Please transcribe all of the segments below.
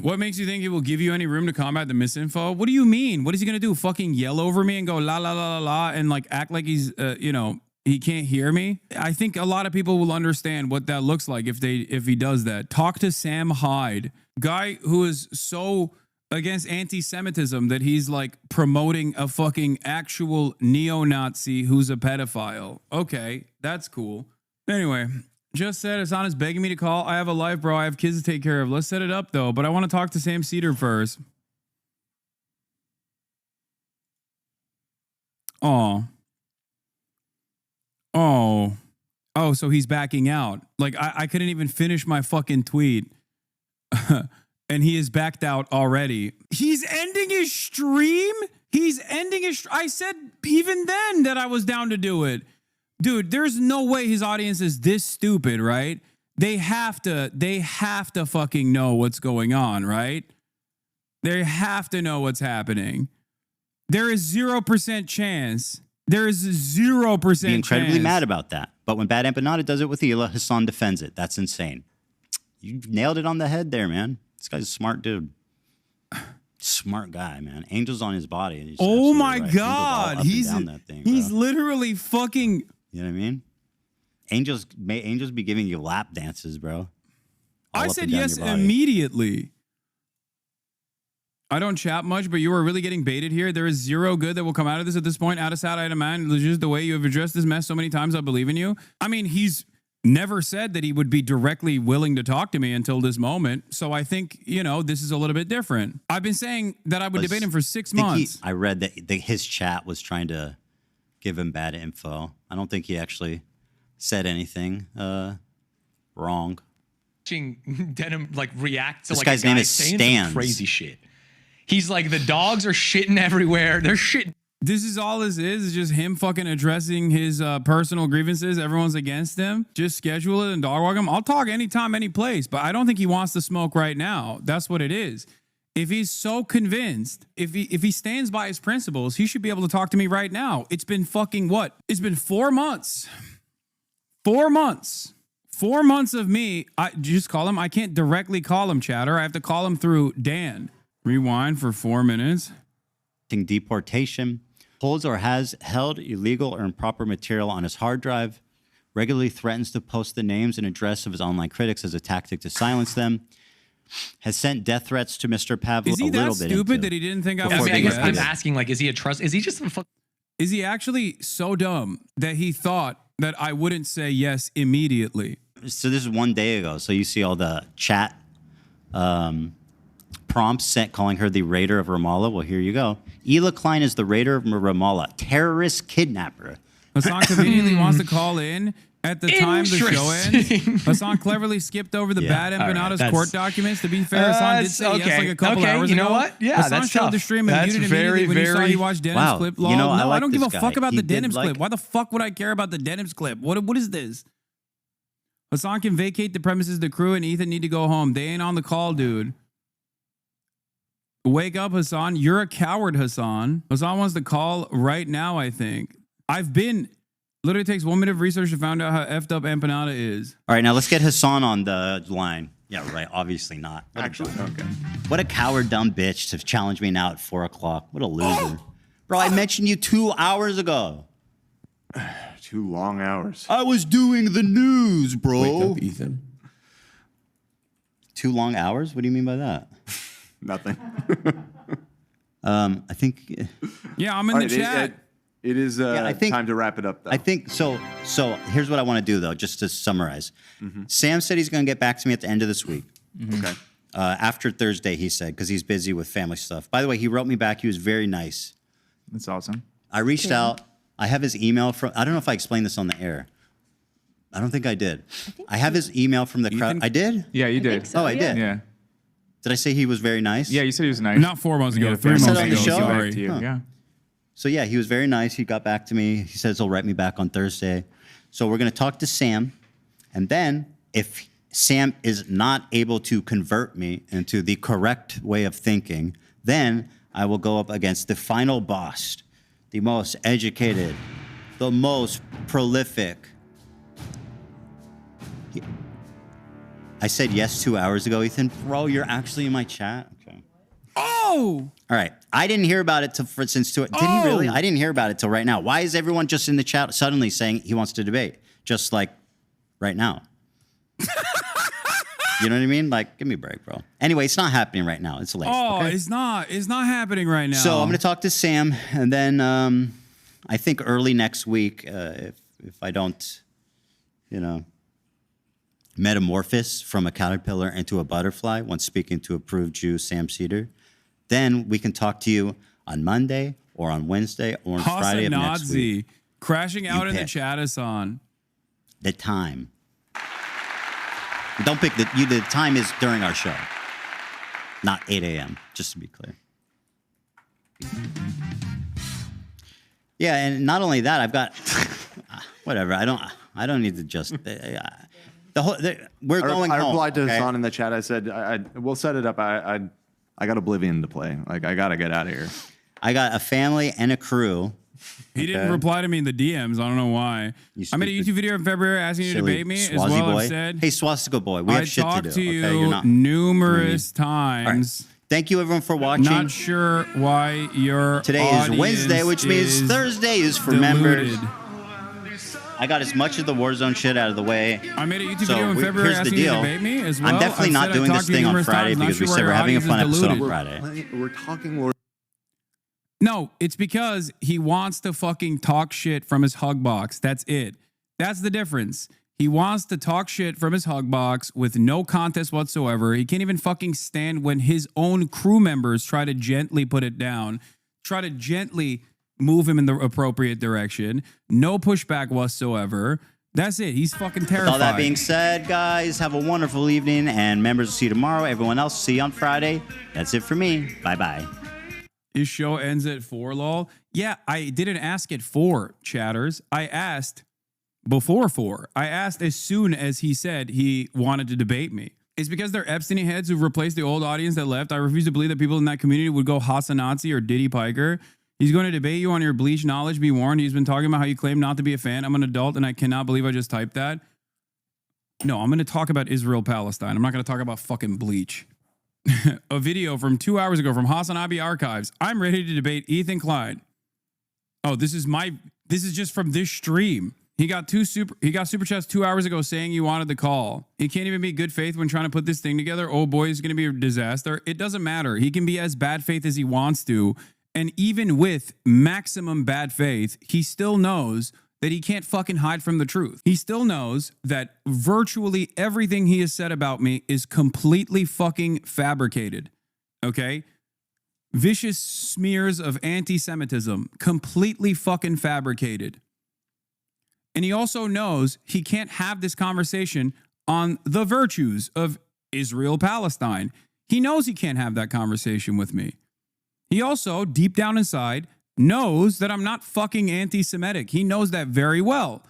What makes you think he will give you any room to combat the misinfo? What do you mean? What is he gonna do? Fucking yell over me and go la la la la la and like act like he's he can't hear me? I think a lot of people will understand what that looks like if he does that. Talk to Sam Hyde, guy who is so against anti-Semitism that he's like promoting a fucking actual neo-Nazi who's a pedophile. Okay, that's cool. Anyway, just said Hasan is begging me to call. I have a life, bro. I have kids to take care of. Let's set it up though. But I want to talk to Sam Cedar first. Oh, so he's backing out. Like I couldn't even finish my fucking tweet. And he is backed out already. He's ending his stream? I said even then that I was down to do it. Dude, there's no way his audience is this stupid, right? They have to fucking know what's going on, right? They have to know what's happening. There is 0% chance. There is 0% chance. Be incredibly mad about that. But when Bad Empanada does it with Hila, Hasan defends it. That's insane. You nailed it on the head there, man. This guy's a smart dude. Smart guy, man. Angels on his body. He's oh my right. God. He's literally fucking... You know what I mean? Angels be giving you lap dances, bro. I said yes immediately. I don't chat much, but you are really getting baited here. There is zero good that will come out of this at this point. Out of sad, I demand. Just the way you have addressed this mess so many times, I believe in you. I mean, he's never said that he would be directly willing to talk to me until this moment. So I think, this is a little bit different. I've been saying that I would debate him for 6 months. I read that his chat was trying to give him bad info. I don't think he actually said anything wrong. Denim react to this guy's name is Stans. Crazy shit. He's like, the dogs are shitting everywhere. They're shitting. This is all this is just him fucking addressing his personal grievances. Everyone's against him. Just schedule it and dog walk him. I'll talk anytime, any place, but I don't think he wants to smoke right now. That's what it is. If he's so convinced, if he stands by his principles, he should be able to talk to me right now. It's been fucking what? It's been 4 months. 4 months. 4 months of me. I just call him. I can't directly call him, chatter. I have to call him through Dan. Rewind for 4 minutes. Deportation. Holds or has held illegal or improper material on his hard drive. Regularly threatens to post the names and address of his online critics as a tactic to silence them. Has sent death threats to Mr. Pavel. Is he that stupid that he didn't think I was? I guess I'm asking, is he a trust? Is he just a fuck? Is he actually so dumb that he thought that I wouldn't say yes immediately? So this is 1 day ago. So you see all the chat prompts sent calling her the raider of Ramallah. Well, here you go. Hila Klein is the raider of Ramallah, terrorist kidnapper. Hasan conveniently wants to call in at the time the show ends. Hasan cleverly skipped over the Bad Empanadas court documents. To be fair, Hasan did say yes like a couple hours ago. You know what? Yeah, Hasan that's showed tough. the stream and muted immediately when he saw he watched Denim's clip. You know, no, I don't give a fuck about He the Denim's did clip. Why the fuck would I care about the Denim's clip? What is this? Hasan can vacate the premises. The crew and Ethan need to go home. They ain't on the call, dude. Wake up, Hasan. You're a coward, Hasan. Hasan wants to call right now, I think. Literally takes 1 minute of research to find out how effed up Empanada is. All right, now let's get Hasan on the line. Yeah, right. Obviously not. What a coward, dumb bitch to challenge me now at 4 o'clock. What a loser. Bro, I mentioned you 2 hours ago. 2 long hours. I was doing the news, bro. Wake up, Ethan. 2 long hours? What do you mean by that? Nothing. I think. Yeah, I'm in the chat. It is time to wrap it up, though. I think so. So here's what I want to do, though, just to summarize. Sam said he's going to get back to me at the end of this week. Okay. After Thursday, he said, because he's busy with family stuff. By the way, he wrote me back. He was very nice. That's awesome. I reached out. I have his email from. I don't know if I explained this on the air. I don't think I did. I have his email from the crowd. I did? Yeah, you did. So, I did. Yeah. Did I say he was very nice? Yeah, you said he was nice. Not 4 months ago. Yeah, 3 I months said ago. on the show? Sorry. Yeah. So yeah, he was very nice. He got back to me. He says he'll write me back on Thursday. So we're going to talk to Sam. And then if Sam is not able to convert me into the correct way of thinking, then I will go up against the final boss, the most educated, the most prolific. I said yes 2 hours ago, Ethan. Bro, you're actually in my chat? Okay. Oh! All right. I didn't hear about it since two. Did he really? I didn't hear about it till right now. Why is everyone just in the chat suddenly saying he wants to debate? Just like right now. You know what I mean? Like, give me a break, bro. Anyway, it's not happening right now. It's late. Oh, okay? it's not happening right now. So I'm going to talk to Sam, and then I think early next week, if I don't, metamorphose from a caterpillar into a butterfly once speaking to approved Jew Sam Cedar, then we can talk to you on Monday or on Wednesday or on Friday of next week. Crashing out in the chat, Hasan. The time. Don't pick the time is during our show, not 8 a.m. Just to be clear. Yeah, and not only that, I've got whatever. I don't need to just we're going home. I replied to okay? Hasan in the chat. I said, we'll set it up. I got Oblivion to play. Like, I got to get out of here. I got a family and a crew. He didn't reply to me in the DMs. I don't know why. I made a YouTube video in February asking you to debate me. As well, boy. I've said, hey, Swastika boy, we have shit to do. I talked to you You're not, numerous times. Right. Thank you, everyone, for watching. Not sure why your Today is Wednesday, which means Thursday is for members. I got as much of the Warzone shit out of the way. I made a YouTube video in February asking you to debate me as well. I'm definitely not doing this thing on Friday because we said we're having a fun episode on Friday. We're talking. No, it's because he wants to fucking talk shit from his hug box. That's it. That's the difference. He wants to talk shit from his hug box with no contest whatsoever. He can't even fucking stand when his own crew members try to gently put it down, try to gently move him in the appropriate direction. No pushback whatsoever. That's it. He's fucking terrified. With all that being said, guys, have a wonderful evening, and members will see you tomorrow. Everyone else, see you on Friday. That's it for me. Bye-bye. His show ends at 4, lol. Yeah, I didn't ask at 4, chatters. I asked before 4. I asked as soon as he said he wanted to debate me. It's because they're Epstein heads who've replaced the old audience that left. I refuse to believe that people in that community would go HasanAbi or Diddy Piker. He's going to debate you on your bleach knowledge. Be warned. He's been talking about how you claim not to be a fan. I'm an adult and I cannot believe I just typed that. No, I'm going to talk about Israel-Palestine. I'm not going to talk about fucking bleach. A video from 2 hours ago from HasanAbi archives. I'm ready to debate Ethan Klein. Oh, this is just from this stream. He got super chats 2 hours ago saying you wanted the call. He can't even be good faith when trying to put this thing together. Oh boy, it's going to be a disaster. It doesn't matter. He can be as bad faith as he wants to. And even with maximum bad faith, he still knows that he can't fucking hide from the truth. He still knows that virtually everything he has said about me is completely fucking fabricated. Okay? Vicious smears of anti-Semitism, completely fucking fabricated. And he also knows he can't have this conversation on the virtues of Israel-Palestine. He knows he can't have that conversation with me. He also, deep down inside, knows that I'm not fucking anti-Semitic. He knows that very well.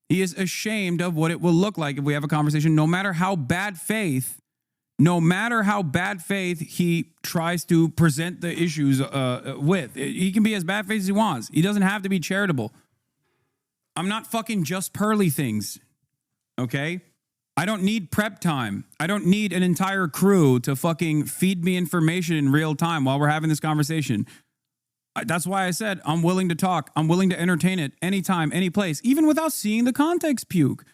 He is ashamed of what it will look like if we have a conversation, no matter how bad faith he tries to present the issues with. He can be as bad faith as he wants. He doesn't have to be charitable. I'm not fucking just pearly things, okay? I don't need prep time. I don't need an entire crew to fucking feed me information in real time while we're having this conversation. That's why I said I'm willing to talk. I'm willing to entertain it anytime, any place, even without seeing the context puke.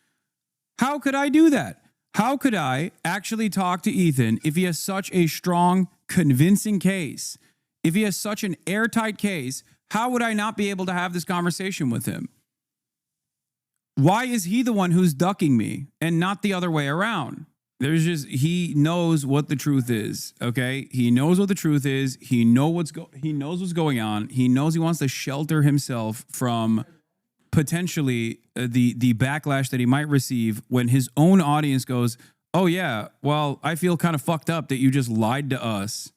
How could I do that? How could I actually talk to Ethan if he has such a strong, convincing case? If he has such an airtight case, how would I not be able to have this conversation with him? Why is he the one who's ducking me and not the other way around? He knows what the truth is, okay? He knows what the truth is. He knows what's going on. He knows he wants to shelter himself from potentially the backlash that he might receive when his own audience goes, oh yeah, well, I feel kind of fucked up that you just lied to us.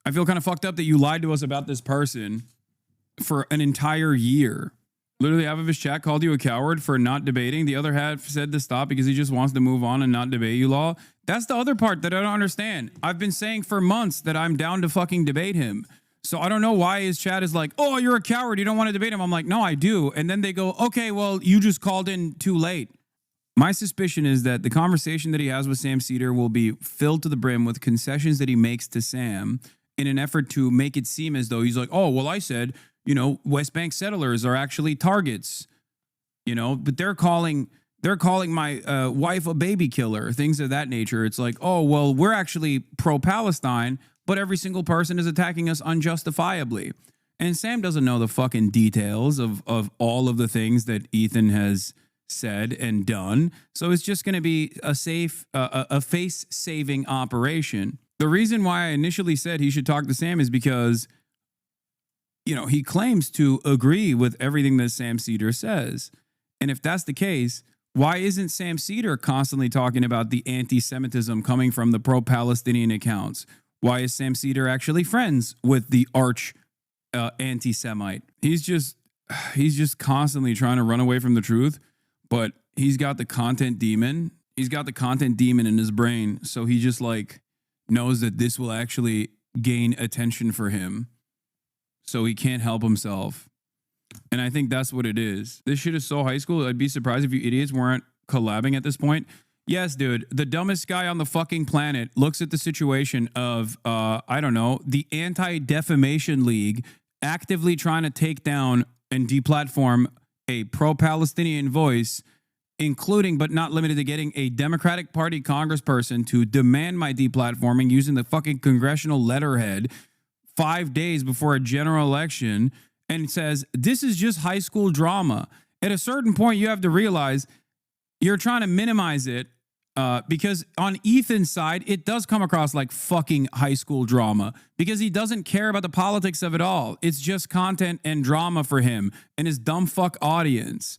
I feel kind of fucked up that you lied to us about this person for an entire year. Literally half of his chat called you a coward for not debating. The other half said to stop because he just wants to move on and not debate you, law. That's the other part that I don't understand. I've been saying for months that I'm down to fucking debate him. So I don't know why his chat is like, oh, you're a coward. You don't want to debate him. I'm like, no, I do. And then they go, okay, well, you just called in too late. My suspicion is that the conversation that he has with Sam Cedar will be filled to the brim with concessions that he makes to Sam in an effort to make it seem as though he's like, oh, well, I said, West Bank settlers are actually targets, but they're calling my wife a baby killer, things of that nature. It's like, oh, well, we're actually pro-Palestine, but every single person is attacking us unjustifiably. And Sam doesn't know the fucking details of all of the things that Ethan has said and done. So it's just going to be a face-saving operation. The reason why I initially said he should talk to Sam is because, he claims to agree with everything that Sam Cedar says. And if that's the case, why isn't Sam Cedar constantly talking about the anti-Semitism coming from the pro-Palestinian accounts? Why is Sam Cedar actually friends with the arch anti-Semite? He's just constantly trying to run away from the truth, but he's got the content demon. He's got the content demon in his brain, so he just knows that this will actually gain attention for him, so he can't help himself. And I think that's what it is. This shit is so high school. I'd be surprised if you idiots weren't collabing at this point. Yes, dude, the dumbest guy on the fucking planet looks at the situation of, the Anti-Defamation League actively trying to take down and deplatform a pro-Palestinian voice, including but not limited to getting a Democratic Party congressperson to demand my deplatforming using the fucking congressional letterhead 5 days before a general election, and says, this is just high school drama. At a certain point, you have to realize you're trying to minimize it because on Ethan's side, it does come across like fucking high school drama because he doesn't care about the politics of it all. It's just content and drama for him and his dumb fuck audience.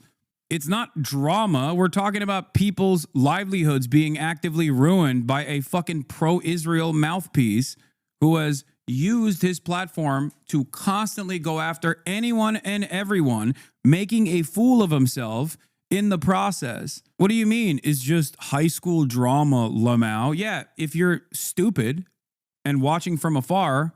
It's not drama. We're talking about people's livelihoods being actively ruined by a fucking pro-Israel mouthpiece who has used his platform to constantly go after anyone and everyone, making a fool of himself in the process. What do you mean? It's just high school drama, Lamau? Yeah, if you're stupid and watching from afar,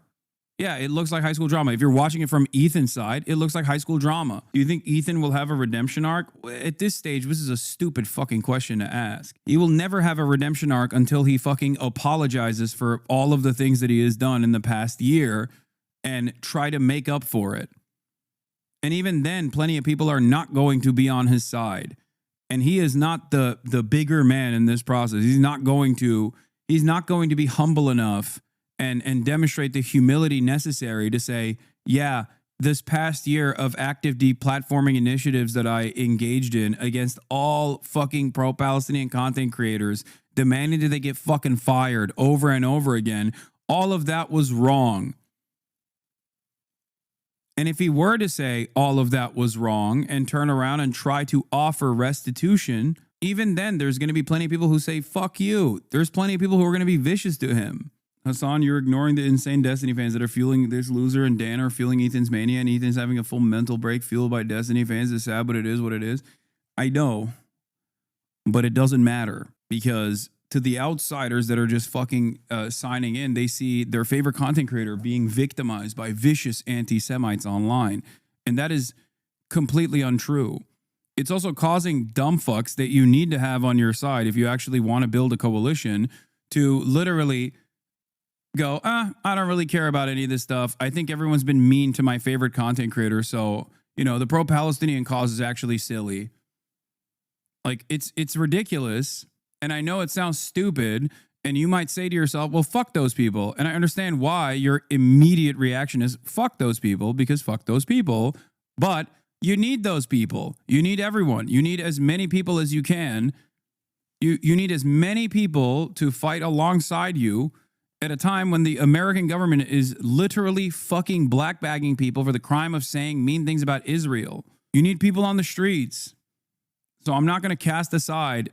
yeah, it looks like high school drama. If you're watching it from Ethan's side, it looks like high school drama. Do you think Ethan will have a redemption arc? At this stage, this is a stupid fucking question to ask. He will never have a redemption arc until he fucking apologizes for all of the things that he has done in the past year and try to make up for it. And even then, plenty of people are not going to be on his side. And he is not the bigger man in this process. He's not going to be humble enough and demonstrate the humility necessary to say, yeah, this past year of active deplatforming initiatives that I engaged in against all fucking pro-Palestinian content creators, demanding that they get fucking fired over and over again, all of that was wrong. And if he were to say all of that was wrong and turn around and try to offer restitution, even then there's going to be plenty of people who say, fuck you. There's plenty of people who are going to be vicious to him. Hasan, you're ignoring the insane Destiny fans that are fueling this loser, and Dan are fueling Ethan's mania, and Ethan's having a full mental break fueled by Destiny fans. It's sad, but it is what it is. I know, but it doesn't matter because to the outsiders that are just fucking signing in, they see their favorite content creator being victimized by vicious anti-Semites online, and that is completely untrue. It's also causing dumb fucks that you need to have on your side if you actually want to build a coalition to literally go, I don't really care about any of this stuff. I think everyone's been mean to my favorite content creator. So, the pro-Palestinian cause is actually silly. Like, it's ridiculous. And I know it sounds stupid. And you might say to yourself, well, fuck those people. And I understand why your immediate reaction is fuck those people, because fuck those people. But you need those people. You need everyone. You need as many people as you can. You need as many people to fight alongside you at a time when the American government is literally fucking blackbagging people for the crime of saying mean things about Israel. You need people on the streets. So I'm not going to cast aside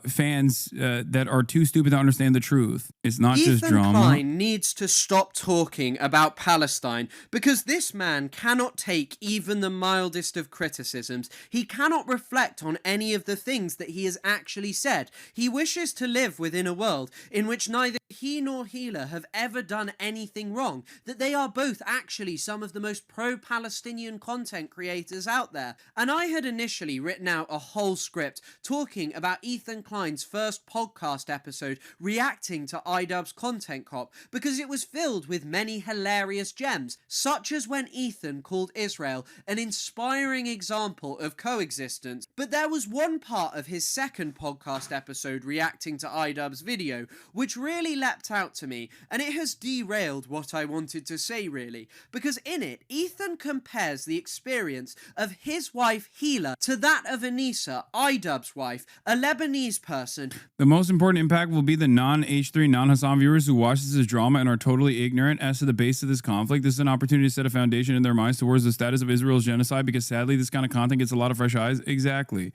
fans that are too stupid to understand the truth. It's not just Ethan drama. Klein needs to stop talking about Palestine because this man cannot take even the mildest of criticisms. He cannot reflect on any of the things that he has actually said. He wishes to live within a world in which neither he nor Hila have ever done anything wrong, that they are both actually some of the most pro-Palestinian content creators out there. And I had initially written out a whole script talking about Ethan Klein's first podcast episode reacting to iDubbbz's Content Cop because it was filled with many hilarious gems, such as when Ethan called Israel an inspiring example of coexistence. But there was one part of his second podcast episode reacting to iDubbbz's video which really leapt out to me, and it has derailed what I wanted to say really, because in it Ethan compares the experience of his wife Hila to that of Anissa, iDubbbz's wife, a Lebanese person. The most important impact will be the non-H3, non-Hasan viewers who watch this as drama and are totally ignorant as to the base of this conflict. This is an opportunity to set a foundation in their minds towards the status of Israel's genocide, because sadly this kind of content gets a lot of fresh eyes. Exactly.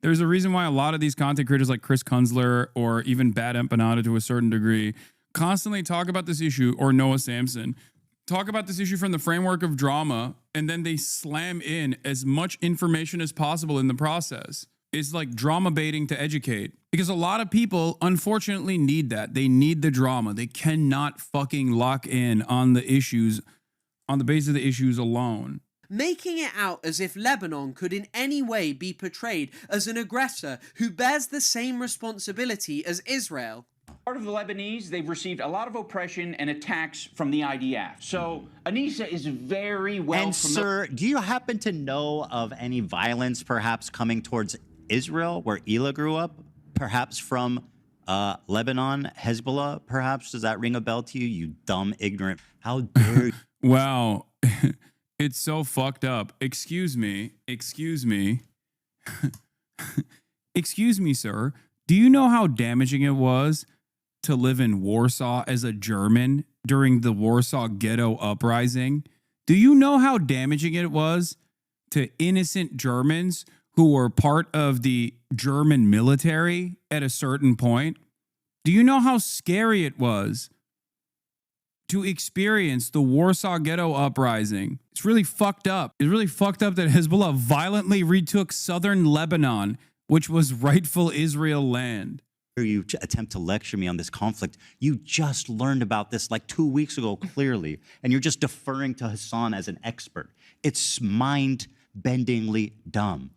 There's a reason why a lot of these content creators like Chris Kunzler or even Bad Empanada to a certain degree constantly talk about this issue, or Noah Samson, talk about this issue from the framework of drama, and then they slam in as much information as possible in the process. It's like drama baiting to educate, because a lot of people unfortunately need that. They need the drama. They cannot fucking lock in on the issues on the basis of the issues alone. Making it out as if Lebanon could in any way be portrayed as an aggressor who bears the same responsibility as Israel. Part of the Lebanese, they've received a lot of oppression and attacks from the IDF. So Anissa is very well And sir, do you happen to know of any violence perhaps coming towards Israel, where Hila grew up? Perhaps from Lebanon, Hezbollah, perhaps? Does that ring a bell to you, you dumb, ignorant? How dare you? Wow. It's so fucked up. Excuse me. Excuse me. Excuse me, sir. Do you know how damaging it was to live in Warsaw as a German during the Warsaw Ghetto Uprising? Do you know how damaging it was to innocent Germans who were part of the German military at a certain point? Do you know how scary it was to experience the Warsaw Ghetto Uprising? It's really fucked up. It's really fucked up that Hezbollah violently retook southern Lebanon, which was rightful Israel land. You attempt to lecture me on this conflict. You just learned about this like 2 weeks ago, clearly, and you're just deferring to Hasan as an expert. It's mind-bendingly dumb.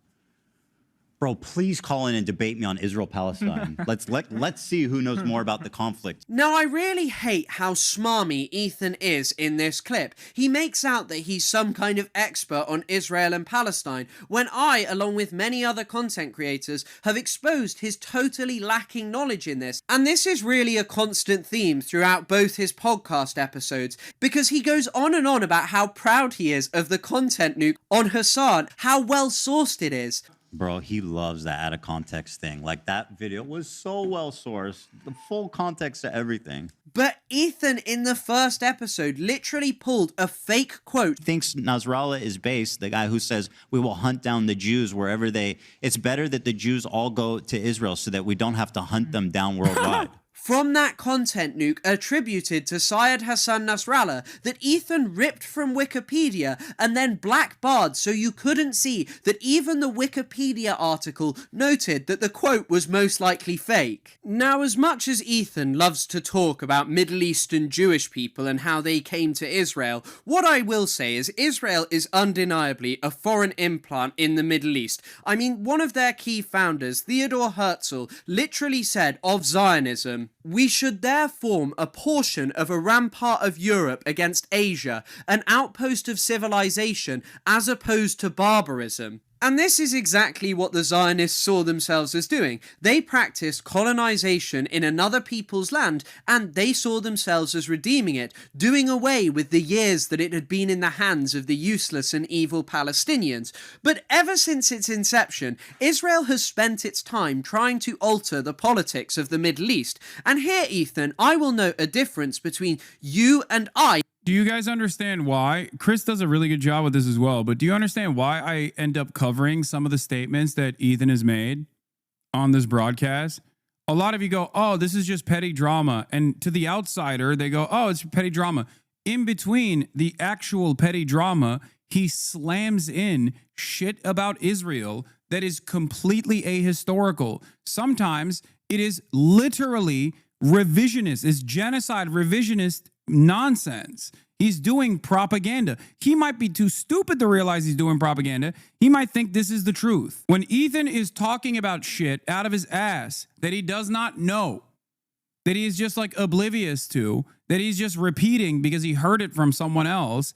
Bro, please call in and debate me on Israel-Palestine. Let's see who knows more about the conflict. Now, I really hate how smarmy Ethan is in this clip. He makes out that he's some kind of expert on Israel and Palestine, when I, along with many other content creators, have exposed his totally lacking knowledge in this. And this is really a constant theme throughout both his podcast episodes, because he goes on and on about how proud he is of the content nuke on Hasan, how well sourced it is. Bro, he loves that out of context thing. Like, that video was so well sourced, the full context to everything. But Ethan, in the first episode, literally pulled a fake quote. Thinks Nasrallah is based, the guy who says we will hunt down the Jews wherever it's better that the Jews all go to Israel so that we don't have to hunt them down worldwide. From that content nuke attributed to Syed Hassan Nasrallah that Ethan ripped from Wikipedia and then blackbarred so you couldn't see that even the Wikipedia article noted that the quote was most likely fake. Now, as much as Ethan loves to talk about Middle Eastern Jewish people and how they came to Israel, what I will say is Israel is undeniably a foreign implant in the Middle East. I mean, one of their key founders, Theodor Herzl, literally said of Zionism, "We should there form a portion of a rampart of Europe against Asia, an outpost of civilization as opposed to barbarism." And this is exactly what the Zionists saw themselves as doing. They practiced colonization in another people's land, and they saw themselves as redeeming it, doing away with the years that it had been in the hands of the useless and evil Palestinians. But ever since its inception, Israel has spent its time trying to alter the politics of the Middle East. And here, Ethan, I will note a difference between you and I. Do you guys understand why? Chris does a really good job with this as well, but do you understand why I end up covering some of the statements that Ethan has made? on this broadcast, a lot of you go, oh, this is just petty drama. And to the outsider, they go, oh, it's petty drama. In between the actual petty drama, he slams in shit about Israel that is completely ahistorical. Sometimes it is literally revisionist, it's genocide revisionist nonsense. He's doing propaganda. He might be too stupid to realize he's doing propaganda. He might think this is the truth. When Ethan is talking about shit out of his ass that he does not know, that he is just like oblivious to, that he's just repeating because he heard it from someone else,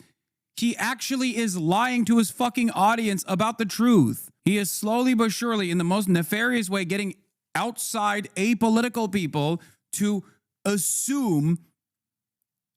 he actually is lying to his fucking audience about the truth. He is slowly but surely, in the most nefarious way, getting outside apolitical people to assume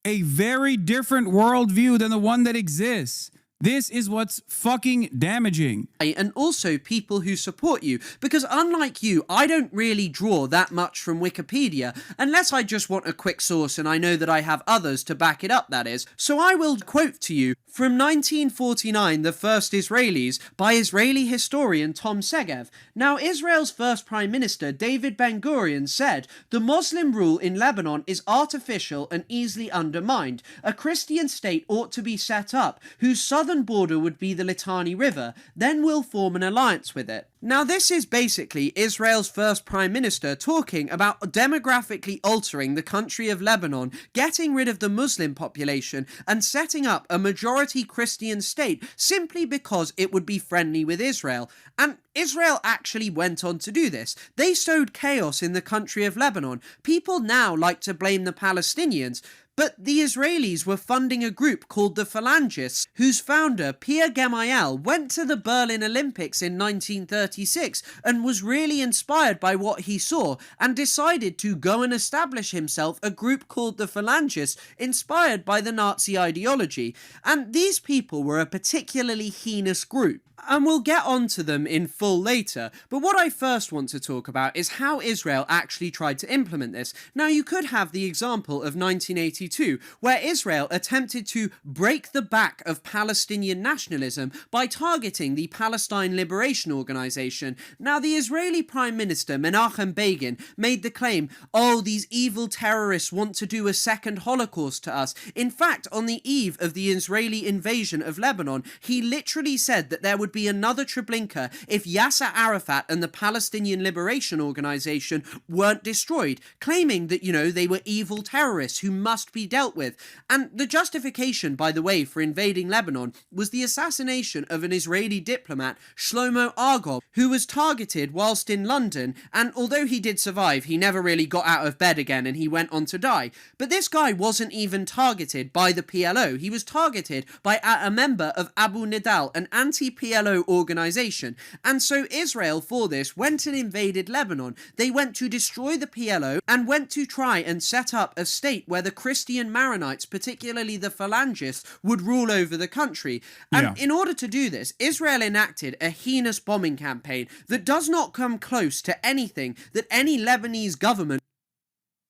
a very different worldview than the one that exists. This is what's fucking damaging. And also people who support you, because unlike you, I don't really draw that much from Wikipedia, unless I just want a quick source and I know that I have others to back it up, that is. So I will quote to you from 1949, The First Israelis, by Israeli historian Tom Segev. Now, Israel's first Prime Minister, David Ben-Gurion, said, "The Muslim rule in Lebanon is artificial and easily undermined. A Christian state ought to be set up, whose southern border would be the Litani River, then we'll form an alliance with it." Now, this is basically Israel's first Prime Minister talking about demographically altering the country of Lebanon, getting rid of the Muslim population, and setting up a majority Christian state simply because it would be friendly with Israel. And Israel actually went on to do this. They sowed chaos in the country of Lebanon. People now like to blame the Palestinians, but the Israelis were funding a group called the Phalangists, whose founder, Pierre Gemayel, went to the Berlin Olympics in 1936 and was really inspired by what he saw and decided to go and establish himself a group called the Phalangists, inspired by the Nazi ideology. And these people were a particularly heinous group. And we'll get onto them in full later, but what I first want to talk about is how Israel actually tried to implement this. Now, you could have the example of 1982, where Israel attempted to break the back of Palestinian nationalism by targeting the Palestine Liberation Organization. Now, the Israeli Prime Minister, Menachem Begin, made the claim, oh, these evil terrorists want to do a second Holocaust to us. In fact, on the eve of the Israeli invasion of Lebanon, he literally said that there would be another Treblinka if Yasser Arafat and the Palestinian Liberation Organization weren't destroyed, claiming that, they were evil terrorists who must be dealt with. And the justification, by the way, for invading Lebanon was the assassination of an Israeli diplomat, Shlomo Argov, who was targeted whilst in London, and although he did survive, he never really got out of bed again and he went on to die. But this guy wasn't even targeted by the PLO. He was targeted by a member of Abu Nidal, an anti-PLO organization. And so Israel, for this, went and invaded Lebanon. They went to destroy the PLO and went to try and set up a state where the Christian Maronites, particularly the Phalangists, would rule over the country. And in order to do this, Israel enacted a heinous bombing campaign that does not come close to anything that any Lebanese government...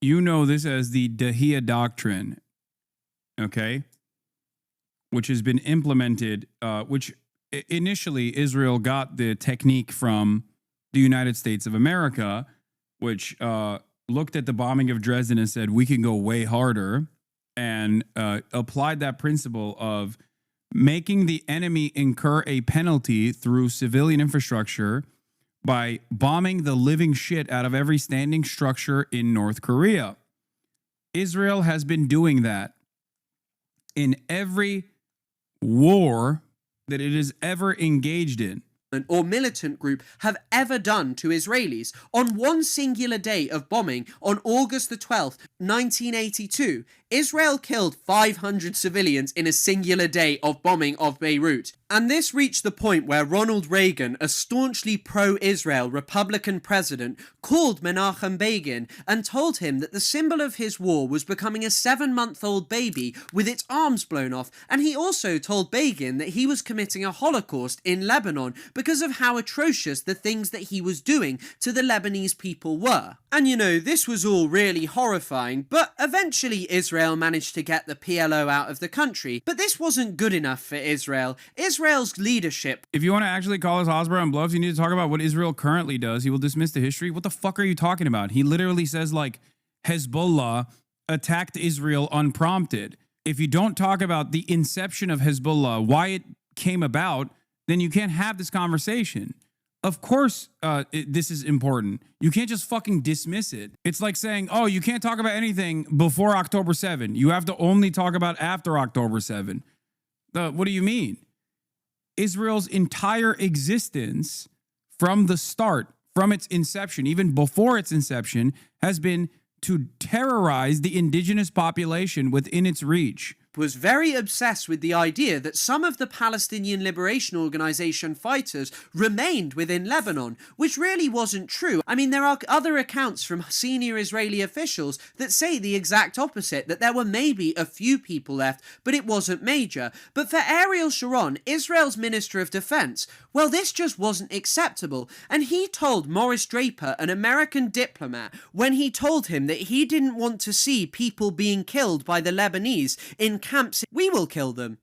You know this as the Dahia Doctrine, okay? Which has been implemented, which... Initially, Israel got the technique from the United States of America, which looked at the bombing of Dresden and said, we can go way harder, and applied that principle of making the enemy incur a penalty through civilian infrastructure by bombing the living shit out of every standing structure in North Korea. Israel has been doing that in every war that it has ever engaged in. Or militant group have ever done to Israelis. On one singular day of bombing, on August the 12th, 1982, Israel killed 500 civilians in a singular day of bombing of Beirut. And this reached the point where Ronald Reagan, a staunchly pro-Israel Republican president, called Menachem Begin and told him that the symbol of his war was becoming a 7-month-old baby with its arms blown off. And he also told Begin that he was committing a Holocaust in Lebanon because of how atrocious the things that he was doing to the Lebanese people were. And this was all really horrifying, but eventually Israel Israel managed to get the PLO out of the country. But this wasn't good enough for Israel. Israel's leadership. If you want to actually call us Hosbrow and bluffs, you need to talk about what Israel currently does. He will dismiss the history. What the fuck are you talking about? He literally says, like, Hezbollah attacked Israel unprompted. If you don't talk about the inception of Hezbollah, why it came about, then you can't have this conversation. Of course, this is important. You can't just fucking dismiss it. It's like saying, oh, you can't talk about anything before October 7. You have to only talk about after October 7. What do you mean? Israel's entire existence from the start, from its inception, even before its inception, has been to terrorize the indigenous population within its reach. Was very obsessed with the idea that some of the Palestinian Liberation Organization fighters remained within Lebanon, which really wasn't true. I mean, there are other accounts from senior Israeli officials that say the exact opposite, that there were maybe a few people left, but it wasn't major. But for Ariel Sharon, Israel's Minister of Defense, well, this just wasn't acceptable. And he told Morris Draper, an American diplomat, when he told him that he didn't want to see people being killed by the Lebanese in camps, we will kill them.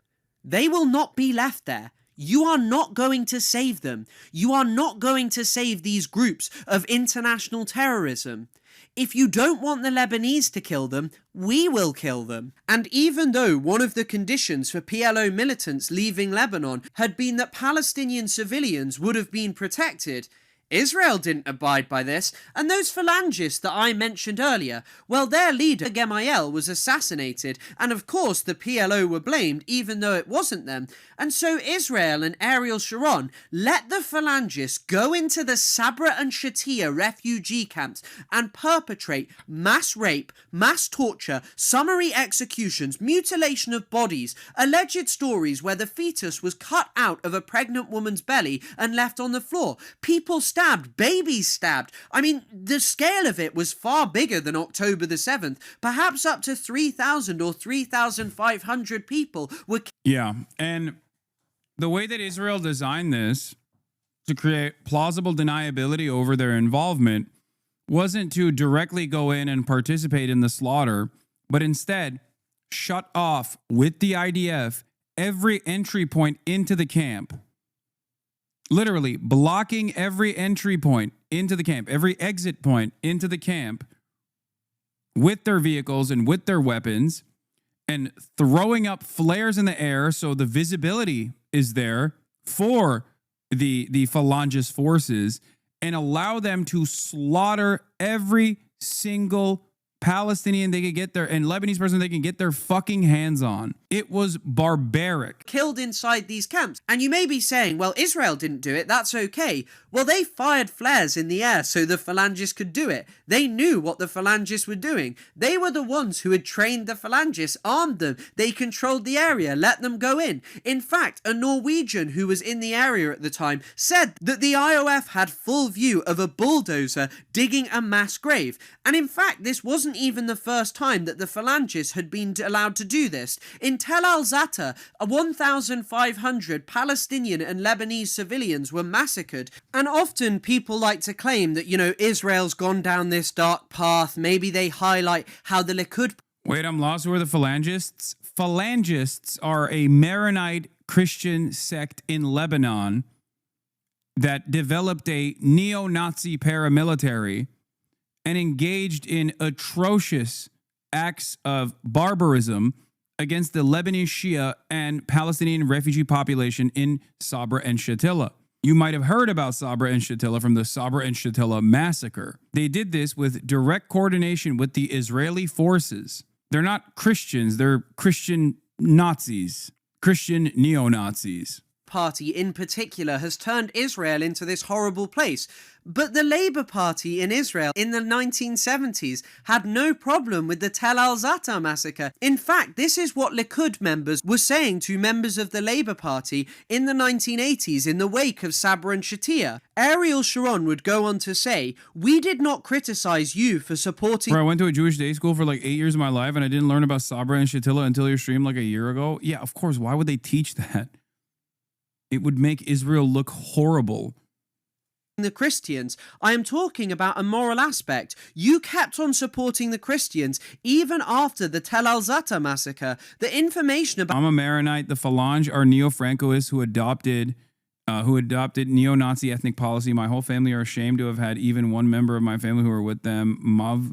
They will not be left there. You are not going to save them. You are not going to save these groups of international terrorism. If you don't want the Lebanese to kill them, we will kill them. And even though one of the conditions for PLO militants leaving Lebanon had been that Palestinian civilians would have been protected, Israel didn't abide by this, and those phalangists that I mentioned earlier, well, their leader, Gemayel, was assassinated, and of course the PLO were blamed, even though it wasn't them. And so Israel and Ariel Sharon let the phalangists go into the Sabra and Shatila refugee camps and perpetrate mass rape, mass torture, summary executions, mutilation of bodies, alleged stories where the fetus was cut out of a pregnant woman's belly and left on the floor, people stabbed, babies stabbed. I mean, the scale of it was far bigger than October the 7th. Perhaps up to 3,000 or 3,500 people were. Yeah, and the way that Israel designed this to create plausible deniability over their involvement wasn't to directly go in and participate in the slaughter, but instead shut off with the IDF every entry point into the camp. Literally blocking every entry point into the camp, every exit point into the camp with their vehicles and with their weapons, and throwing up flares in the air so the visibility is there for the Phalangist forces, and allow them to slaughter every single Palestinian they could get their, and Lebanese person they can get their fucking hands on. It was barbaric. Killed inside these camps. And you may be saying, well, Israel didn't do it, that's okay. Well, they fired flares in the air so the phalangists could do it. They knew what the phalangists were doing. They were the ones who had trained the phalangists, armed them. They controlled the area, let them go in. In fact, a Norwegian who was in the area at the time said that the IOF had full view of a bulldozer digging a mass grave. And in fact, this wasn't even the first time that the phalangists had been allowed to do this. In Tel al-Zata, 1,500 Palestinian and Lebanese civilians were massacred. And often people like to claim that, you know, Israel's gone down this dark path. Maybe they highlight how the Likud... Wait, I'm lost. Who are the Phalangists? Phalangists are a Maronite Christian sect in Lebanon that developed a neo-Nazi paramilitary and engaged in atrocious acts of barbarism against the Lebanese Shia and Palestinian refugee population in Sabra and Shatila. You might have heard about Sabra and Shatila from the Sabra and Shatila massacre. They did this with direct coordination with the Israeli forces. They're not Christians, they're Christian Nazis, Christian neo-Nazis. Party in particular has turned Israel into this horrible place. But the Labour Party in Israel in the 1970s had no problem with the Tel al-Zata massacre. In fact, this is what Likud members were saying to members of the Labour Party in the 1980s in the wake of Sabra and Shatila. Ariel Sharon would go on to say, "We did not criticize you for supporting..." Bro, I went to a Jewish day school for like 8 years of my life and I didn't learn about Sabra and Shatila until your stream like a year ago. Yeah, of course. Why would they teach that? It would make Israel look horrible. the Christians. I am talking about a moral aspect. You kept on supporting the Christians even after the Tel al-Zata massacre. The information about I'm a Maronite. The Phalange are neo-Francoists who adopted neo-Nazi ethnic policy. My whole family are ashamed to have had even one member of my family who were with them.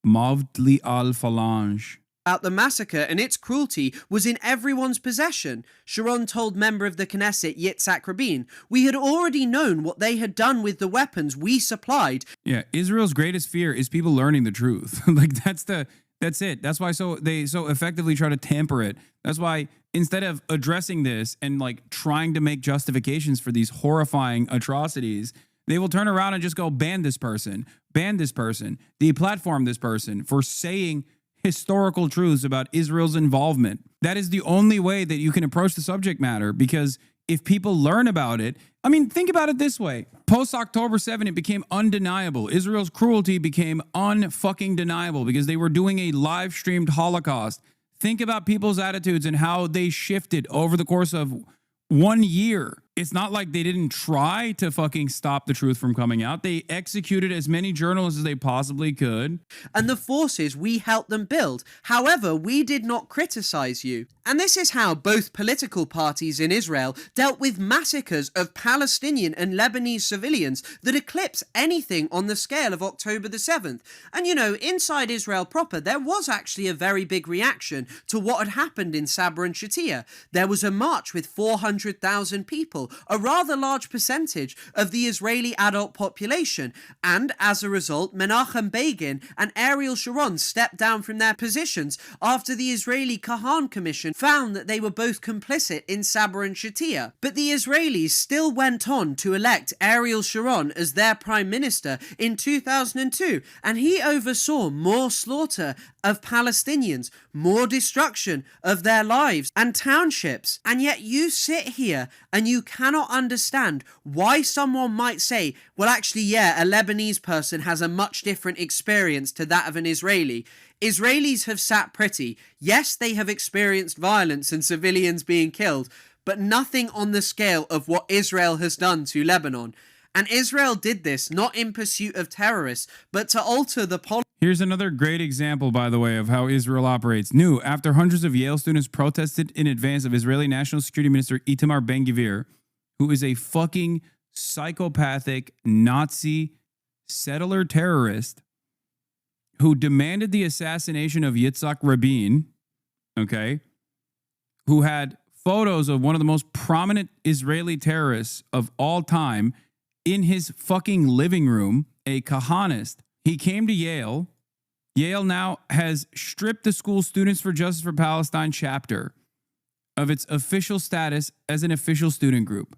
Mavdli al-Phalange. about the massacre and its cruelty was in everyone's possession. Sharon told member of the Knesset Yitzhak Rabin, we had already known what they had done with the weapons we supplied. Yeah, Israel's greatest fear is people learning the truth. Like that's it. That's why they so effectively try to tamper it. That's why instead of addressing this and like trying to make justifications for these horrifying atrocities, they will turn around and just go ban this person, deplatform this person for saying historical truths about Israel's involvement. That is the only way that you can approach the subject matter, because if people learn about it, I mean, think about it this way. Post October 7, it became undeniable. Israel's cruelty became unfucking deniable because they were doing a live streamed Holocaust. Think about people's attitudes and how they shifted over the course of 1 year. It's not like they didn't try to fucking stop the truth from coming out. They executed as many journalists as they possibly could. And the forces we helped them build. However, we did not criticize you. And this is how both political parties in Israel dealt with massacres of Palestinian and Lebanese civilians that eclipse anything on the scale of October the 7th. And you know, inside Israel proper, there was actually a very big reaction to what had happened in Sabra and Shatila. There was a march with 400,000 people, a rather large percentage of the Israeli adult population, and as a result, Menachem Begin and Ariel Sharon stepped down from their positions after the Israeli Kahan Commission found that they were both complicit in Sabra and Shatila. But the Israelis still went on to elect Ariel Sharon as their prime minister in 2002, and he oversaw more slaughter of Palestinians, more destruction of their lives and townships. And yet you sit here and you cannot understand why someone might say, well, actually, yeah, a Lebanese person has a much different experience to that of an Israeli. Israelis have sat pretty. Yes, they have experienced violence and civilians being killed, but nothing on the scale of what Israel has done to Lebanon. And Israel did this not in pursuit of terrorists, but to alter the policy. Here's another great example, by the way, of how Israel operates. New, after hundreds of Yale students protested in advance of Israeli National Security Minister Itamar Ben-Gvir, who is a fucking psychopathic Nazi settler terrorist who demanded the assassination of Yitzhak Rabin, okay, who had photos of one of the most prominent Israeli terrorists of all time in his fucking living room, a Kahanist. He came to Yale. Yale now has stripped the School Students for Justice for Palestine chapter of its official status as an official student group.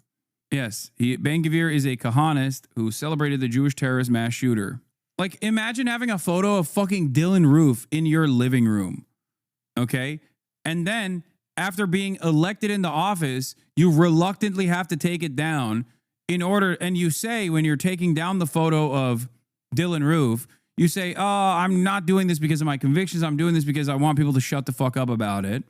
Yes, Ben-Gvir is a Kahanist who celebrated the Jewish terrorist mass shooter. Like, imagine having a photo of fucking Dylan Roof in your living room, okay? And then, after being elected into office, you reluctantly have to take it down in order, and you say, when you're taking down the photo of Dylan Roof, you say, oh, I'm not doing this because of my convictions. I'm doing this because I want people to shut the fuck up about it.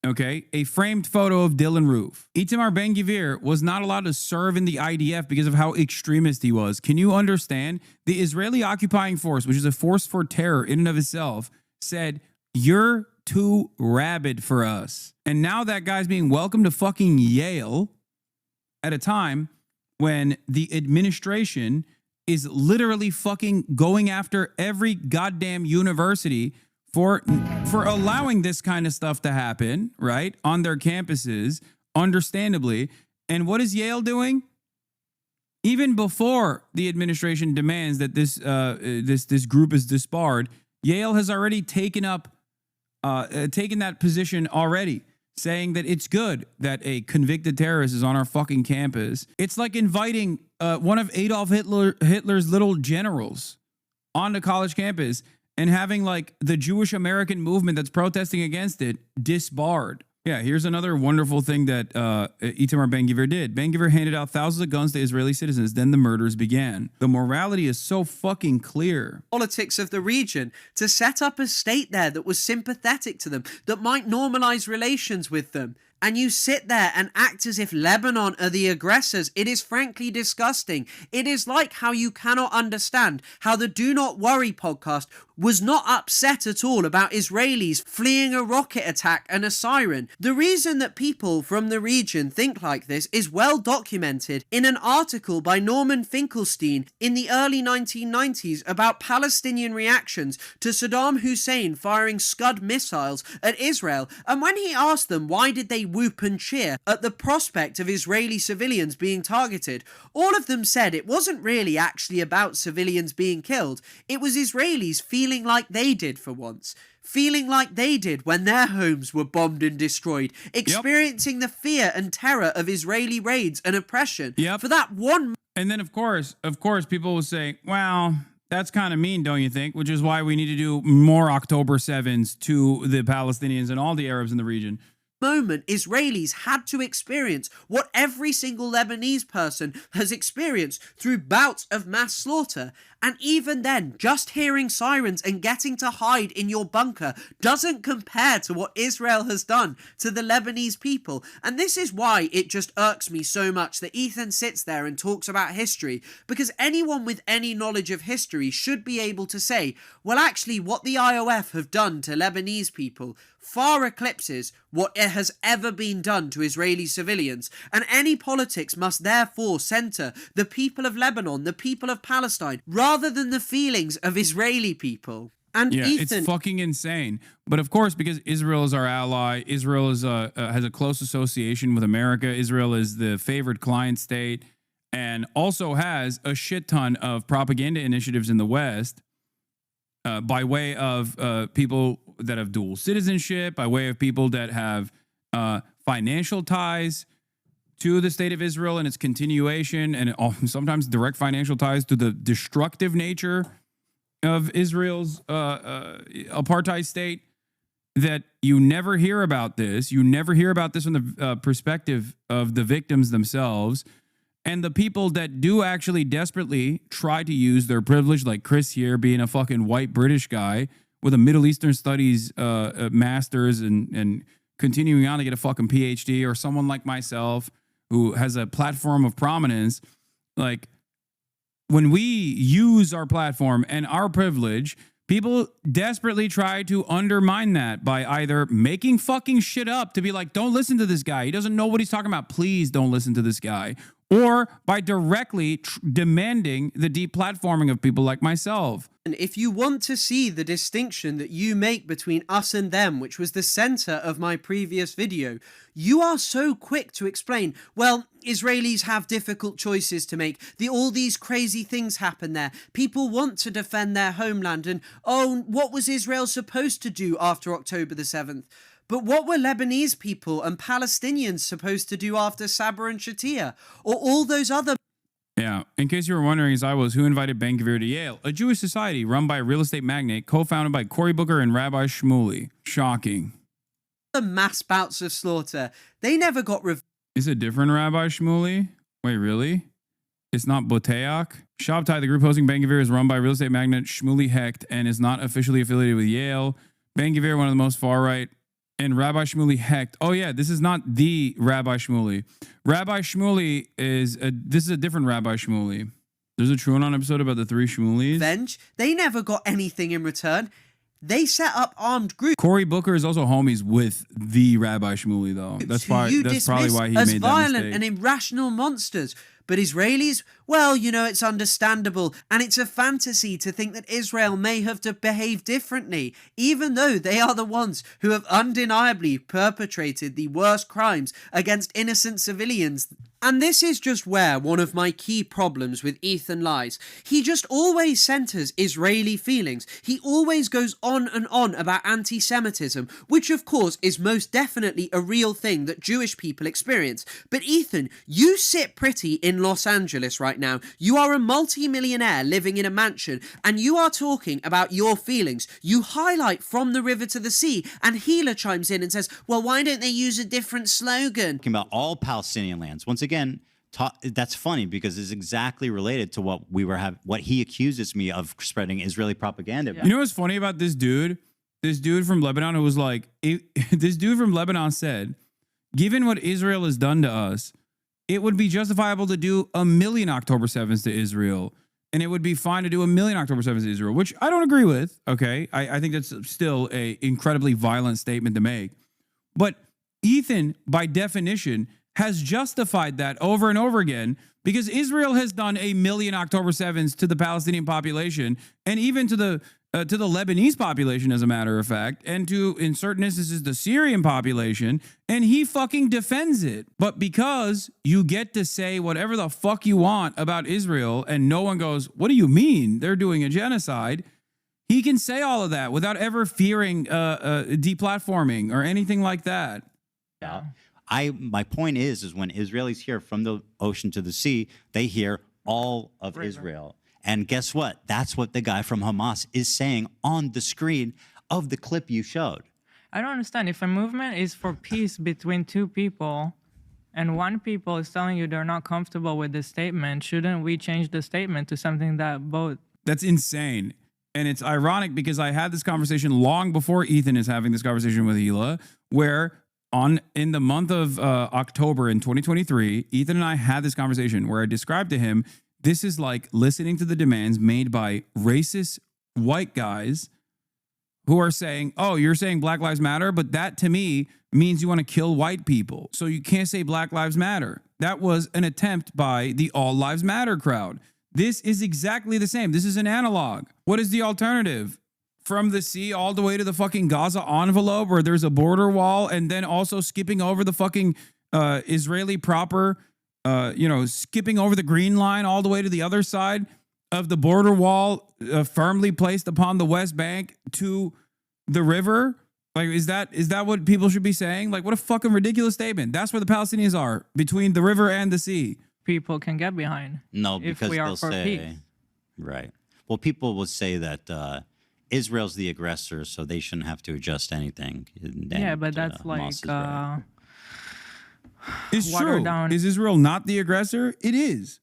Okay, a framed photo of Dylan Roof. Itamar Ben-Gvir was not allowed to serve in the IDF because of how extremist he was. Can you understand? The Israeli occupying force, which is a force for terror in and of itself, said, you're too rabid for us. And now that guy's being welcomed to fucking Yale at a time when the administration is literally fucking going after every goddamn university for allowing this kind of stuff to happen, right, on their campuses, understandably. And what is Yale doing? Even before the administration demands that this group is disbarred, Yale has already taken that position already, saying that it's good that a convicted terrorist is on our fucking campus. It's like inviting one of Adolf Hitler's little generals onto college campus and having like the Jewish American movement that's protesting against it disbarred. Yeah, here's another wonderful thing that Itamar Ben-Gvir did. Ben-Gvir handed out thousands of guns to Israeli citizens. Then the murders began. The morality is so fucking clear. Politics of the region to set up a state there that was sympathetic to them, that might normalize relations with them. And you sit there and act as if Lebanon are the aggressors. It is frankly disgusting. It is like how you cannot understand how the Do Not Worry podcast was not upset at all about Israelis fleeing a rocket attack and a siren. The reason that people from the region think like this is well documented in an article by Norman Finkelstein in the early 1990s about Palestinian reactions to Saddam Hussein firing Scud missiles at Israel. And when he asked them why did they whoop and cheer at the prospect of Israeli civilians being targeted, all of them said it wasn't really actually about civilians being killed. It was Israelis feeling like they did for once. Feeling like they did when their homes were bombed and destroyed. Experiencing the fear and terror of Israeli raids and oppression. For that one... And then, of course, people will say, well, that's kind of mean, don't you think? Which is why we need to do more October 7s to the Palestinians and all the Arabs in the region. Moment, Israelis had to experience what every single Lebanese person has experienced through bouts of mass slaughter. And even then, just hearing sirens and getting to hide in your bunker doesn't compare to what Israel has done to the Lebanese people. And this is why it just irks me so much that Ethan sits there and talks about history, because anyone with any knowledge of history should be able to say, well, actually, what the IOF have done to Lebanese people far eclipses what has ever been done to Israeli civilians, and any politics must therefore centre the people of Lebanon, the people of Palestine, rather than the feelings of Israeli people. And yeah, Ethan, it's fucking insane. But of course, because Israel is our ally, Israel is has a close association with America. Israel is the favored client state, and also has a shit ton of propaganda initiatives in the West. By way of people that have dual citizenship, by way of people that have financial ties to the state of Israel and its continuation, and sometimes direct financial ties to the destructive nature of Israel's apartheid state, that you never hear about this. You never hear about this from the perspective of the victims themselves. And the people that do actually desperately try to use their privilege, like Chris here being a fucking white British guy with a Middle Eastern Studies master's and continuing on to get a fucking PhD, or someone like myself who has a platform of prominence, like when we use our platform and our privilege, people desperately try to undermine that by either making fucking shit up to be like, don't listen to this guy. He doesn't know what he's talking about. Please don't listen to this guy. Or by directly demanding the deplatforming of people like myself. And if you want to see the distinction that you make between us and them, which was the center of my previous video, you are so quick to explain, well, Israelis have difficult choices to make. All these crazy things happen there. People want to defend their homeland. And, oh, what was Israel supposed to do after October the 7th? But what were Lebanese people and Palestinians supposed to do after Sabra and Shatila? Or all those other... Yeah, in case you were wondering, as I was, who invited Ben-Gvir to Yale? A Jewish society run by a real estate magnate, co-founded by Cory Booker and Rabbi Shmuley. Shocking. The mass bouts of slaughter. They never got... Is it different Rabbi Shmuley? Wait, really? It's not Boteach? Shabtai, the group hosting Ben-Gvir, is run by real estate magnate Shmuley Hecht and is not officially affiliated with Yale. Ben-Gvir, one of the most far-right, and Rabbi Shmuley Hecht. Oh yeah, this is not the Rabbi Shmuley. Rabbi Shmuley this is a different Rabbi Shmuley. There's a TrueAnon episode about the three Shmuleys. Revenge. They never got anything in return. They set up armed groups. Cory Booker is also homies with the Rabbi Shmuley, though. That's probably why he as made that violent mistake. and irrational monsters. But Israelis, well, you know, it's understandable, and it's a fantasy to think that Israel may have to behave differently, even though they are the ones who have undeniably perpetrated the worst crimes against innocent civilians. And this is just where one of my key problems with Ethan lies. He just always centers Israeli feelings. He always goes on and on about anti-Semitism, which of course is most definitely a real thing that Jewish people experience. But Ethan, you sit pretty in Los Angeles right now. You are a multi-millionaire living in a mansion, and you are talking about your feelings. You highlight From the River to the Sea, and Gila chimes in and says, well, why don't they use a different slogan? Talking about all Palestinian lands. Once again, that's funny because it's exactly related to what he accuses me of spreading Israeli propaganda. You know what's funny about this dude? This dude from Lebanon who was like, this dude from Lebanon said, given what Israel has done to us, it would be justifiable to do 1 million October 7th to Israel. And it would be fine to do 1 million October 7th to Israel, which I don't agree with. Okay. I think that's still a incredibly violent statement to make. But Ethan, by definition, has justified that over and over again because Israel has done 1 million October 7ths to the Palestinian population and even to the Lebanese population, as a matter of fact, and to, in certain instances, the Syrian population, and he fucking defends it. But because you get to say whatever the fuck you want about Israel and no one goes, what do you mean? They're doing a genocide. He can say all of that without ever fearing deplatforming or anything like that. Yeah. My point is when Israelis hear From the Ocean to the Sea, they hear all of Israel. And guess what? That's what the guy from Hamas is saying on the screen of the clip you showed. I don't understand. If a movement is for peace between two people and one people is telling you they're not comfortable with the statement, shouldn't we change the statement to something that both... That's insane. And it's ironic because I had this conversation long before Ethan is having this conversation with Hila, where in the month of October in 2023, Ethan and I had this conversation where I described to him, this is like listening to the demands made by racist white guys who are saying, oh, you're saying Black Lives Matter, but that to me means you want to kill white people. So you can't say Black Lives Matter. That was an attempt by the All Lives Matter crowd. This is exactly the same. This is an analog. What is the alternative? From the sea all the way to the fucking Gaza envelope where there's a border wall and then also skipping over the fucking Israeli proper, skipping over the green line all the way to the other side of the border wall firmly placed upon the West Bank to the river. Like, is that what people should be saying? Like, what a fucking ridiculous statement. That's where the Palestinians are, between the river and the sea. People can get behind. No, because we are they'll for say, peace. right. Well, people will say that Israel's the aggressor, so they shouldn't have to adjust anything. Yeah, but that's like Hamas is right. It's watered true. down. Is Israel not the aggressor? It is.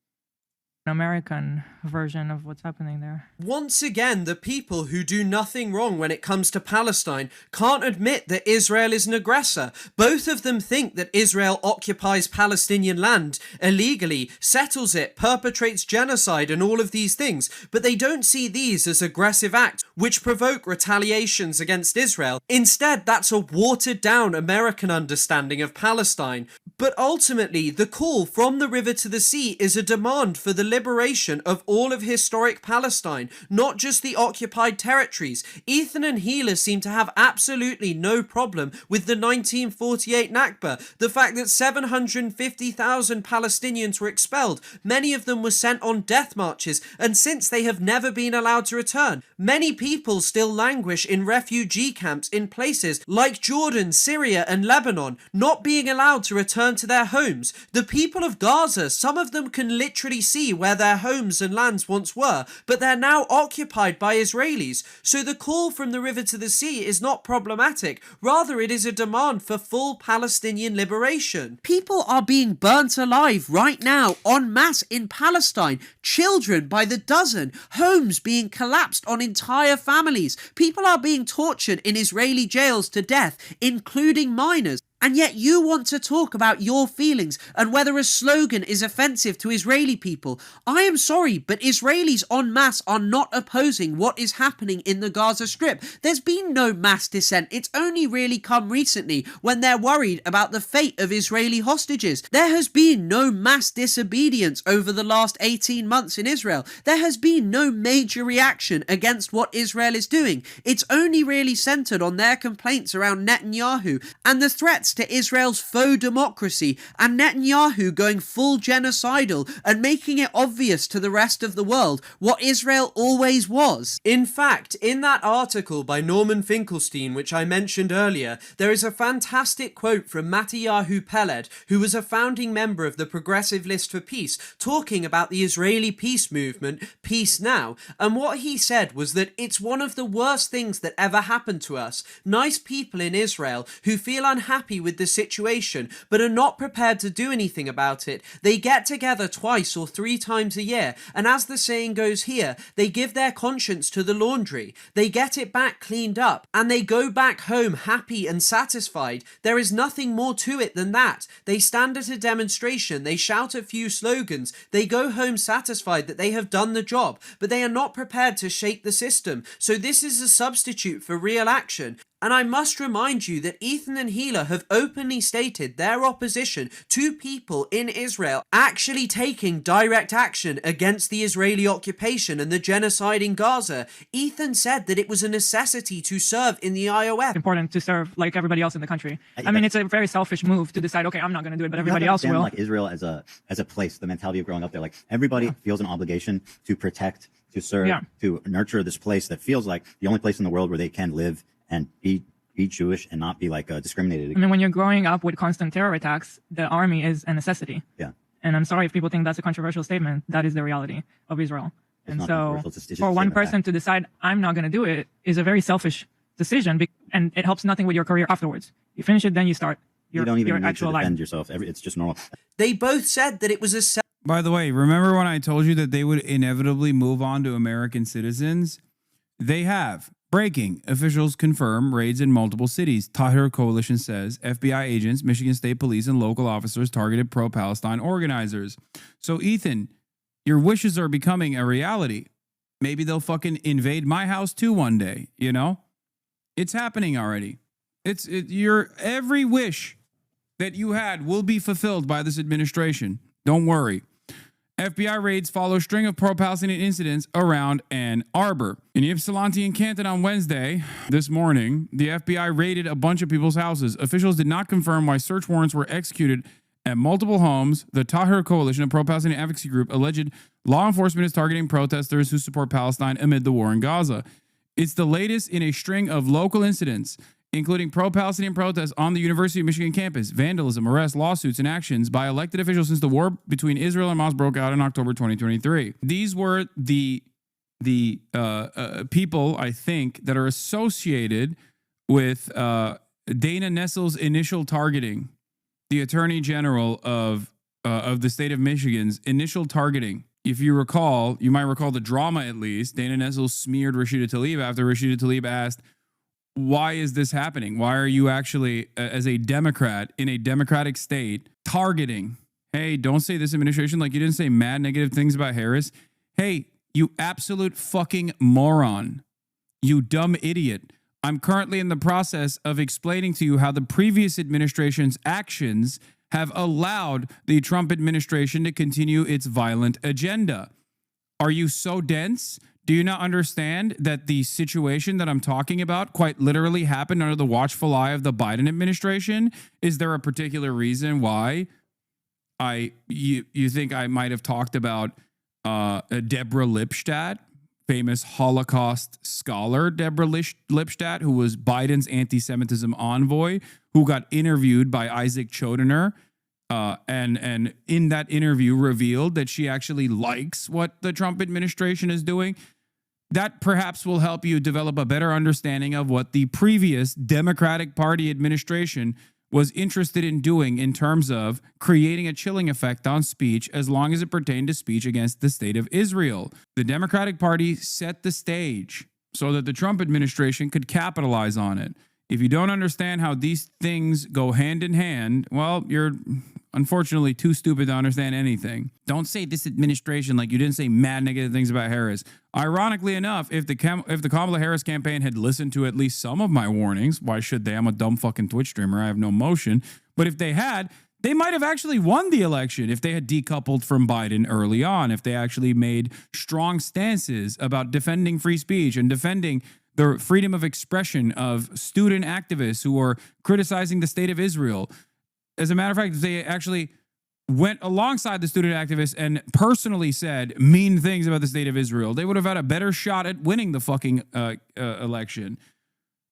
an American version of what's happening there. Once again, the people who do nothing wrong when it comes to Palestine can't admit that Israel is an aggressor. Both of them think that Israel occupies Palestinian land illegally, settles it, perpetrates genocide and all of these things, but they don't see these as aggressive acts which provoke retaliations against Israel. Instead, that's a watered-down American understanding of Palestine. But ultimately, the call from the river to the sea is a demand for the liberation of all of historic Palestine, not just the occupied territories. Ethan and Gila seem to have absolutely no problem with the 1948 Nakba, the fact that 750,000 Palestinians were expelled, many of them were sent on death marches, and since they have never been allowed to return. Many people still languish in refugee camps in places like Jordan, Syria and Lebanon, not being allowed to return to their homes. The people of Gaza, some of them can literally see where their homes and lands once were, but they're now occupied by Israelis. So the call from the river to the sea is not problematic, rather it is a demand for full Palestinian liberation. People are being burnt alive right now en masse in Palestine, children by the dozen, homes being collapsed on entire families, people are being tortured in Israeli jails to death, including minors. And yet you want to talk about your feelings and whether a slogan is offensive to Israeli people. I am sorry, but Israelis en masse are not opposing what is happening in the Gaza Strip. There's been no mass dissent. It's only really come recently when they're worried about the fate of Israeli hostages. There has been no mass disobedience over the last 18 months in Israel. There has been no major reaction against what Israel is doing. It's only really centered on their complaints around Netanyahu and the threats threats to Israel's faux democracy, and Netanyahu going full genocidal and making it obvious to the rest of the world what Israel always was. In fact, in that article by Norman Finkelstein, which I mentioned earlier, there is a fantastic quote from Mattiyahu Peled, who was a founding member of the Progressive List for Peace, talking about the Israeli peace movement, Peace Now, and what he said was that it's one of the worst things that ever happened to us. Nice people in Israel who feel unhappy with the situation but are not prepared to do anything about it. They get together twice or 3 times a year, and as the saying goes here, they give their conscience to the laundry. They get it back cleaned up, and they go back home happy and satisfied. There is nothing more to it than that. They stand at a demonstration, they shout a few slogans, they go home satisfied that they have done the job, but they are not prepared to shake the system. So this is a substitute for real action. And I must remind you that Ethan and Hila have openly stated their opposition to people in Israel actually taking direct action against the Israeli occupation and the genocide in Gaza. Ethan said that it was a necessity to serve in the IOF. Important to serve like everybody else in the country. I mean, it's a very selfish move to decide, okay, I'm not going to do it, but everybody else will. Like Israel as a place, the mentality of growing up there, like everybody feels an obligation to protect, to serve, to nurture this place that feels like the only place in the world where they can live and be Jewish and not be like discriminated against. I mean, when you're growing up with constant terror attacks, the army is a necessity. Yeah. And I'm sorry if people think that's a controversial statement. That is the reality of Israel. It's and not so controversial. It's just for a one statement of person fact. to decide, I'm not going to do it, is a very selfish decision. And it helps nothing with your career afterwards. You finish it, then you start You don't even your need to actual defend life. yourself. It's just normal. They both said that it was a By the way, remember when I told you that they would inevitably move on to American citizens? They have. Breaking. Officials confirm raids in multiple cities. Tahrir Coalition says FBI agents, Michigan State Police, and local officers targeted pro-Palestine organizers. So, Ethan, your wishes are becoming a reality. Maybe they'll fucking invade my house too one day, you know? It's happening already. Your every wish that you had will be fulfilled by this administration. Don't worry. FBI raids follow string of pro-Palestinian incidents around Ann Arbor. In Ypsilanti and Canton on Wednesday, this morning, the FBI raided a bunch of people's houses. Officials did not confirm why search warrants were executed at multiple homes. The Tahrir Coalition, a pro-Palestinian advocacy group, alleged law enforcement is targeting protesters who support Palestine amid the war in Gaza. It's the latest in a string of local incidents, including pro-Palestinian protests on the University of Michigan campus, vandalism, arrests, lawsuits, and actions by elected officials since the war between Israel and Hamas broke out in October 2023. These were the people, I think, that are associated with Dana Nessel's initial targeting, the Attorney General of the state of Michigan's initial targeting. If you recall, you might recall the drama at least. Dana Nessel smeared Rashida Tlaib after Rashida Tlaib asked, why is this happening? Why are you actually, as a Democrat in a Democratic state, targeting? Hey, don't say this administration like you didn't say mad negative things about Harris. Hey, you absolute fucking moron. You dumb idiot. I'm currently in the process of explaining to you how the previous administration's actions have allowed the Trump administration to continue its violent agenda. Are you so dense? Do you not understand that the situation that I'm talking about quite literally happened under the watchful eye of the Biden administration? Is there a particular reason why you think I might have talked about Deborah Lipstadt, famous Holocaust scholar Deborah Lipstadt, who was Biden's anti-Semitism envoy, who got interviewed by Isaac Chodener, and in that interview revealed that she actually likes what the Trump administration is doing? That perhaps will help you develop a better understanding of what the previous Democratic Party administration was interested in doing in terms of creating a chilling effect on speech as long as it pertained to speech against the state of Israel. The Democratic Party set the stage so that the Trump administration could capitalize on it. If you don't understand how these things go hand in hand, well, you're unfortunately too stupid to understand anything. Don't say this administration like you didn't say mad negative things about Harris. Ironically enough, if the Kamala Harris campaign had listened to at least some of my warnings, why should they? I'm a dumb fucking Twitch streamer. I have no motion. But if they had, they might have actually won the election if they had decoupled from Biden early on, if they actually made strong stances about defending free speech and defending the freedom of expression of student activists who are criticizing the state of Israel. As a matter of fact, they actually went alongside the student activists and personally said mean things about the state of Israel, they would have had a better shot at winning the fucking election.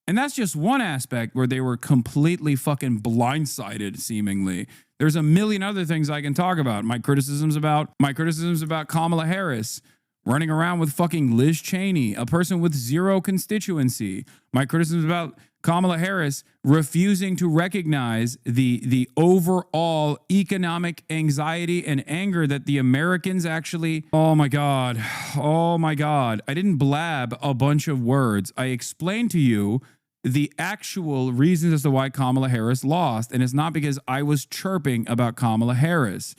And that's just one aspect where they were completely fucking blindsided, seemingly. There's a million other things I can talk about. My criticisms about Kamala Harris running around with fucking Liz Cheney, a person with zero constituency. My criticisms about Kamala Harris refusing to recognize the overall economic anxiety and anger that the Americans actually, oh my God. I didn't blab a bunch of words. I explained to you the actual reasons as to why Kamala Harris lost. And it's not because I was chirping about Kamala Harris.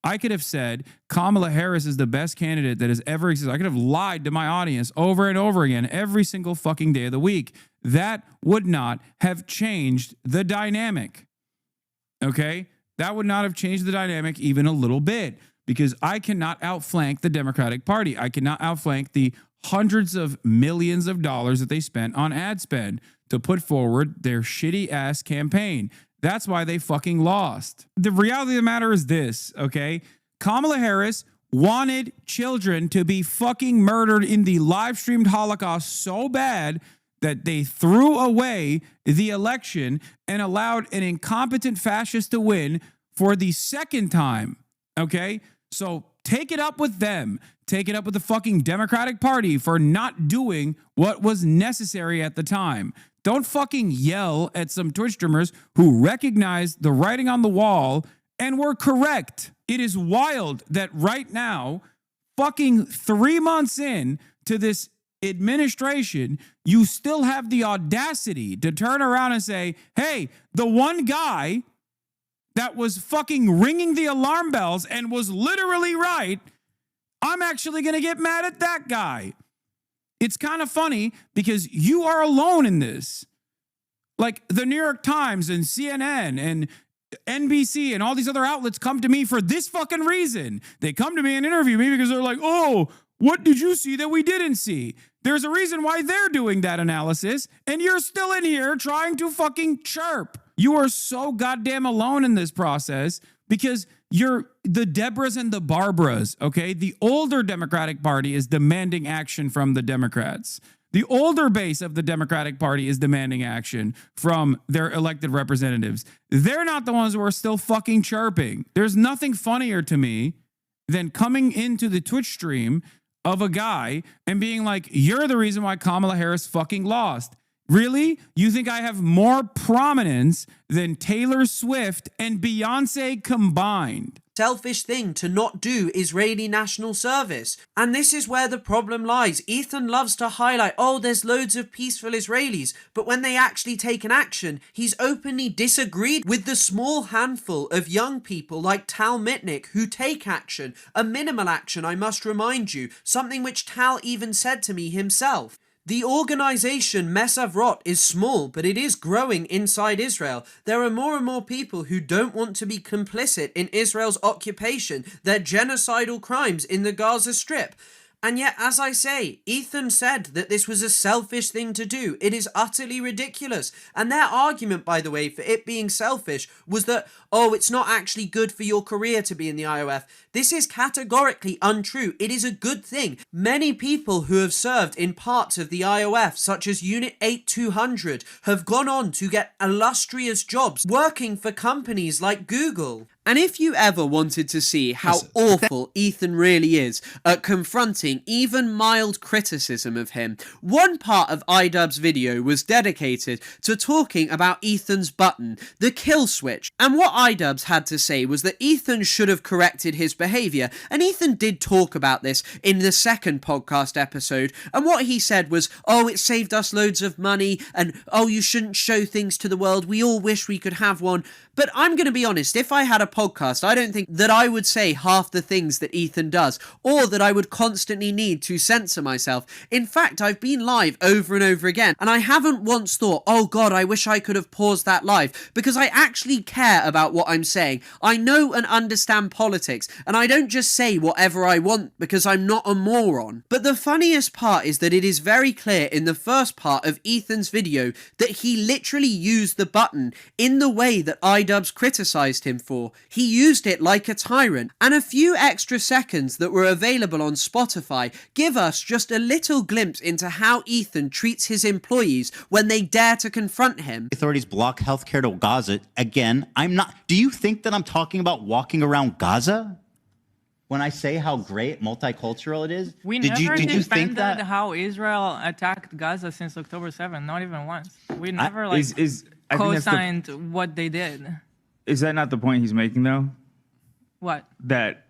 I could have said Kamala Harris is the best candidate that has ever existed. I could have lied to my audience over and over again every single fucking day of the week. That would not have changed the dynamic. Okay? That would not have changed the dynamic even a little bit, because I cannot outflank the Democratic Party. I cannot outflank the hundreds of millions of dollars that they spent on ad spend to put forward their shitty ass campaign. That's why they fucking lost. The reality of the matter is this, okay? Kamala Harris wanted children to be fucking murdered in the live streamed Holocaust so bad that they threw away the election and allowed an incompetent fascist to win for the second time, okay? So take it up with them. Take it up with the fucking Democratic Party for not doing what was necessary at the time. Don't fucking yell at some Twitch streamers who recognized the writing on the wall and were correct. It is wild that right now, fucking 3 months in to this administration, you still have the audacity to turn around and say, hey, the one guy that was fucking ringing the alarm bells and was literally right, I'm actually going to get mad at that guy. It's kind of funny because you are alone in this. Like the New York Times and CNN and NBC and all these other outlets come to me for this fucking reason. They come to me and interview me because they're like, oh, what did you see that we didn't see? There's a reason why they're doing that analysis, and you're still in here trying to fucking chirp. You are so goddamn alone in this process because you're the Deborahs and the Barbaras, okay? The older Democratic Party is demanding action from the Democrats. The older base of the Democratic Party is demanding action from their elected representatives. They're not the ones who are still fucking chirping. There's nothing funnier to me than coming into the Twitch stream of a guy and being like, you're the reason why Kamala Harris fucking lost. Really? You think I have more prominence than Taylor Swift and Beyonce combined? Selfish thing to not do Israeli national service. And this is where the problem lies. Ethan loves to highlight, oh, there's loads of peaceful Israelis, but when they actually take an action, he's openly disagreed with the small handful of young people like Tal Mitnick who take action, a minimal action, I must remind you, something which Tal even said to me himself. The organization Mesavrot is small, but it is growing inside Israel. There are more and more people who don't want to be complicit in Israel's occupation, their genocidal crimes in the Gaza Strip. And yet, as I say, Ethan said that this was a selfish thing to do. It is utterly ridiculous. And their argument, by the way, for it being selfish was that, oh, it's not actually good for your career to be in the IOF. This is categorically untrue. It is a good thing. Many people who have served in parts of the IOF, such as Unit 8200, have gone on to get illustrious jobs working for companies like Google. And if you ever wanted to see how awful Ethan really is at confronting even mild criticism of him, one part of iDubbbz's video was dedicated to talking about Ethan's button, the kill switch. And what iDubbbz had to say was that Ethan should have corrected his behaviour, and Ethan did talk about this in the second podcast episode, and what he said was, oh, it saved us loads of money, and oh, you shouldn't show things to the world, we all wish we could have one. But I'm going to be honest, if I had a podcast, I don't think that I would say half the things that Ethan does, or that I would constantly need to censor myself. In fact, I've been live over and over again, and I haven't once thought, oh God, I wish I could have paused that live, because I actually care about what I'm saying. I know and understand politics, and I don't just say whatever I want because I'm not a moron. But the funniest part is that it is very clear in the first part of Ethan's video that he literally used the button in the way that iDubbbz criticized him for. He used it like a tyrant, and a few extra seconds that were available on Spotify give us just a little glimpse into how Ethan treats his employees when they dare to confront him. Authorities block healthcare to Gaza. Again, I'm not. Do you think that I'm talking about walking around Gaza when I say how great multicultural it is? We did never you think defended that? how Israel attacked Gaza since October 7th, not even once. We never I think that's co-signed what they did. Is that not the point he's making though? What? That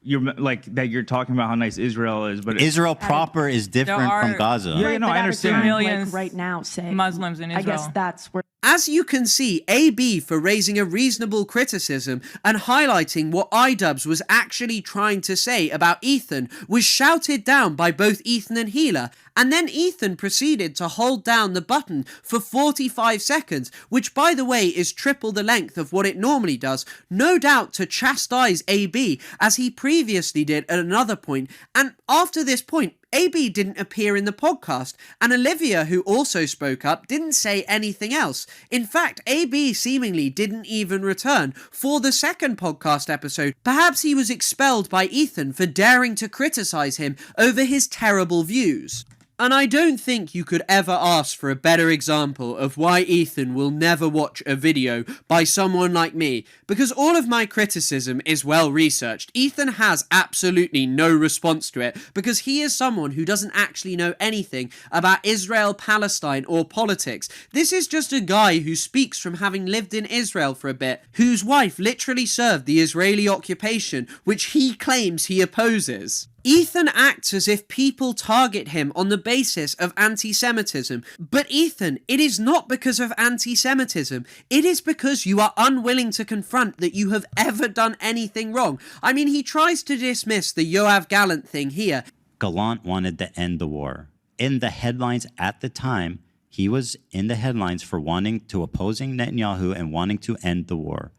you're talking about how nice Israel is, but Israel proper is different from Gaza. Yeah, no, but I at a understand. time, Millions right now, say Muslims in I Israel. guess that's where. As you can see, AB for raising a reasonable criticism and highlighting what iDubbbz was actually trying to say about Ethan was shouted down by both Ethan and Healer, and then Ethan proceeded to hold down the button for 45 seconds, which by the way is triple the length of what it normally does, no doubt to chastise AB as he previously did at another point, and after this point, AB didn't appear in the podcast, and Olivia, who also spoke up, didn't say anything else. In fact, AB seemingly didn't even return for the second podcast episode. Perhaps he was expelled by Ethan for daring to criticize him over his terrible views. And I don't think you could ever ask for a better example of why Ethan will never watch a video by someone like me, because all of my criticism is well researched. Ethan has absolutely no response to it, because he is someone who doesn't actually know anything about Israel, Palestine, or politics. This is just a guy who speaks from having lived in Israel for a bit, whose wife literally served the Israeli occupation, which he claims he opposes. Ethan acts as if people target him on the basis of anti-Semitism. But Ethan, it is not because of anti-Semitism. It is because you are unwilling to confront that you have ever done anything wrong. I mean, he tries to dismiss the Yoav Gallant thing here. Gallant wanted to end the war. In the headlines at the time, he was in the headlines for opposing Netanyahu and wanting to end the war.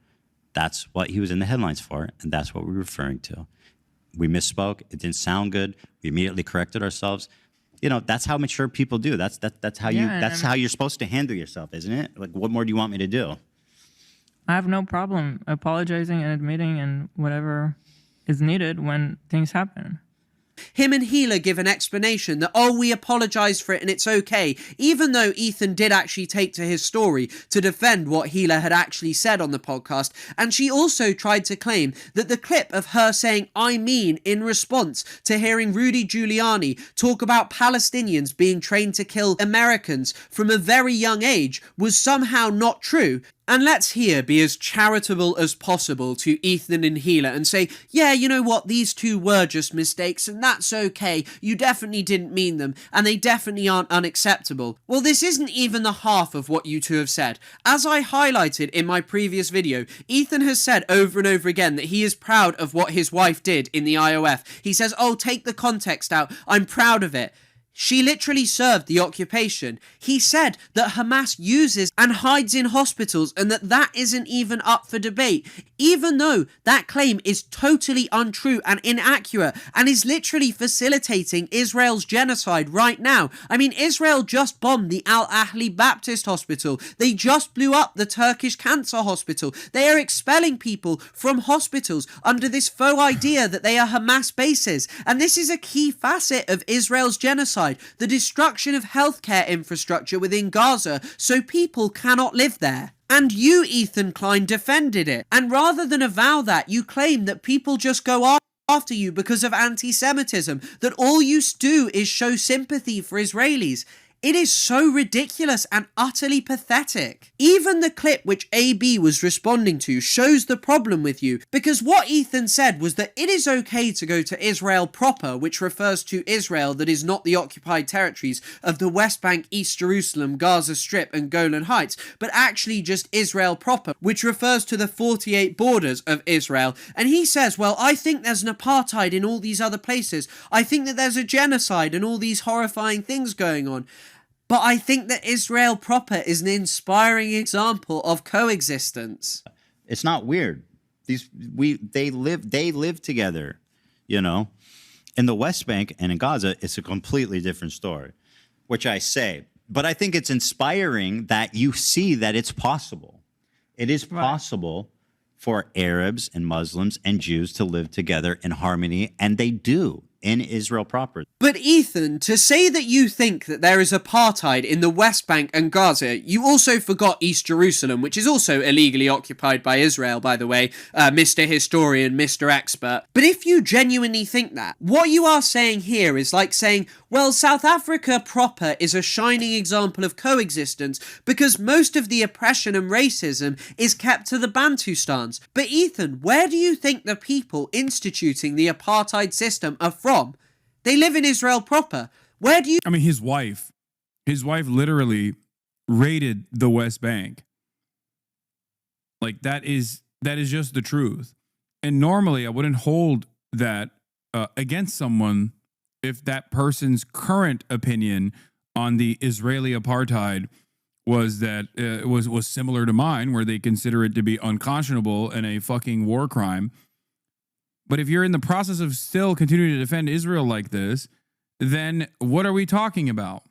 That's what he was in the headlines for, and that's what we're referring to. We misspoke. It didn't sound good. We immediately corrected ourselves. You know, that's how mature people do. That's how you're supposed to handle yourself, isn't it? Like, what more do you want me to do? I have no problem apologizing and admitting and whatever is needed when things happen. Him and Healer give an explanation that, oh, we apologise for it and it's okay, even though Ethan did actually take to his story to defend what Healer had actually said on the podcast, and she also tried to claim that the clip of her saying "I mean" in response to hearing Rudy Giuliani talk about Palestinians being trained to kill Americans from a very young age was somehow not true. And let's here be as charitable as possible to Ethan and Healer and say, yeah, you know what, these two were just mistakes and that's okay, you definitely didn't mean them, and they definitely aren't unacceptable. Well, this isn't even the half of what you two have said. As I highlighted in my previous video, Ethan has said over and over again that he is proud of what his wife did in the IOF. He says, oh, take the context out, I'm proud of it. She literally served the occupation. He said that Hamas uses and hides in hospitals and that isn't even up for debate, even though that claim is totally untrue and inaccurate and is literally facilitating Israel's genocide right now. I mean, Israel just bombed the Al Ahli Baptist Hospital. They just blew up the Turkish Cancer Hospital. They are expelling people from hospitals under this faux idea that they are Hamas bases. And this is a key facet of Israel's genocide. The destruction of healthcare infrastructure within Gaza so people cannot live there. And you, Ethan Klein, defended it. And rather than avow that, you claim that people just go after you because of anti-Semitism, that all you do is show sympathy for Israelis. It is so ridiculous and utterly pathetic. Even the clip which AB was responding to shows the problem with you, because what Ethan said was that it is okay to go to Israel proper, which refers to Israel that is not the occupied territories of the West Bank, East Jerusalem, Gaza Strip and Golan Heights, but actually just Israel proper, which refers to the 48 borders of Israel. And he says, well, I think there's an apartheid in all these other places. I think that there's a genocide and all these horrifying things going on. But I think that Israel proper is an inspiring example of coexistence. It's not weird. They live together, you know. In the West Bank and in Gaza, it's a completely different story, which I say. But I think it's inspiring that you see that it's possible. It is possible for Arabs and Muslims and Jews to live together in harmony, and they do in Israel proper. But Ethan, to say that you think that there is apartheid in the West Bank and Gaza, you also forgot East Jerusalem, which is also illegally occupied by Israel, by the way, Mr. Historian, Mr. Expert. But if you genuinely think that, what you are saying here is like saying, well, South Africa proper is a shining example of coexistence because most of the oppression and racism is kept to the Bantustans. But Ethan, where do you think the people instituting the apartheid system are from? They live in Israel proper. Where do you... I mean, his wife literally raided the West Bank. Like, that is just the truth. And normally I wouldn't hold that against someone if that person's current opinion on the Israeli apartheid was that was similar to mine, where they consider it to be unconscionable and a fucking war crime. But if you're in the process of still continuing to defend Israel like this, then what are we talking about?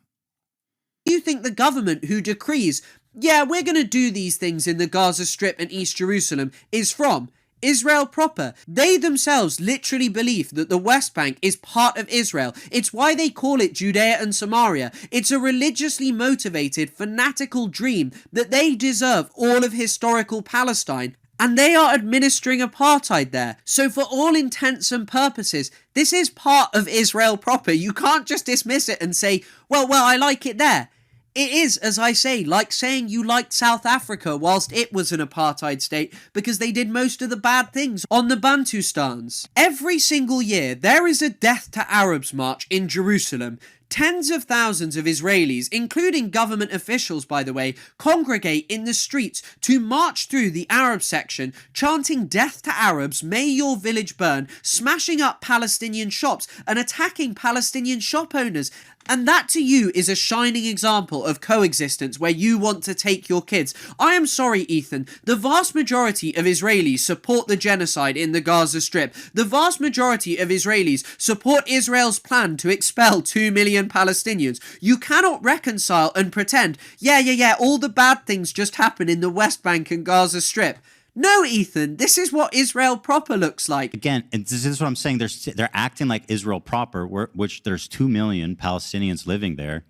You think the government who decrees, yeah, we're going to do these things in the Gaza Strip and East Jerusalem is from? Israel proper. They themselves literally believe that the West Bank is part of Israel. It's why they call it Judea and Samaria. It's a religiously motivated, fanatical dream that they deserve all of historical Palestine. And they are administering apartheid there. So for all intents and purposes, this is part of Israel proper. You can't just dismiss it and say, well, I like it there. It is, as I say, like saying you liked South Africa whilst it was an apartheid state because they did most of the bad things on the Bantustans. Every single year, there is a Death to Arabs march in Jerusalem. Tens of thousands of Israelis, including government officials, by the way, congregate in the streets to march through the Arab section, chanting death to Arabs, may your village burn, smashing up Palestinian shops and attacking Palestinian shop owners. And that to you is a shining example of coexistence where you want to take your kids. I am sorry, Ethan. The vast majority of Israelis support the genocide in the Gaza Strip. The vast majority of Israelis support Israel's plan to expel 2 million Palestinians. You cannot reconcile and pretend, yeah, all the bad things just happen in the West Bank and Gaza Strip. No, Ethan, this is what Israel proper looks like. Again, and this is what I'm saying. They're acting like Israel proper, which there's 2 million Palestinians living there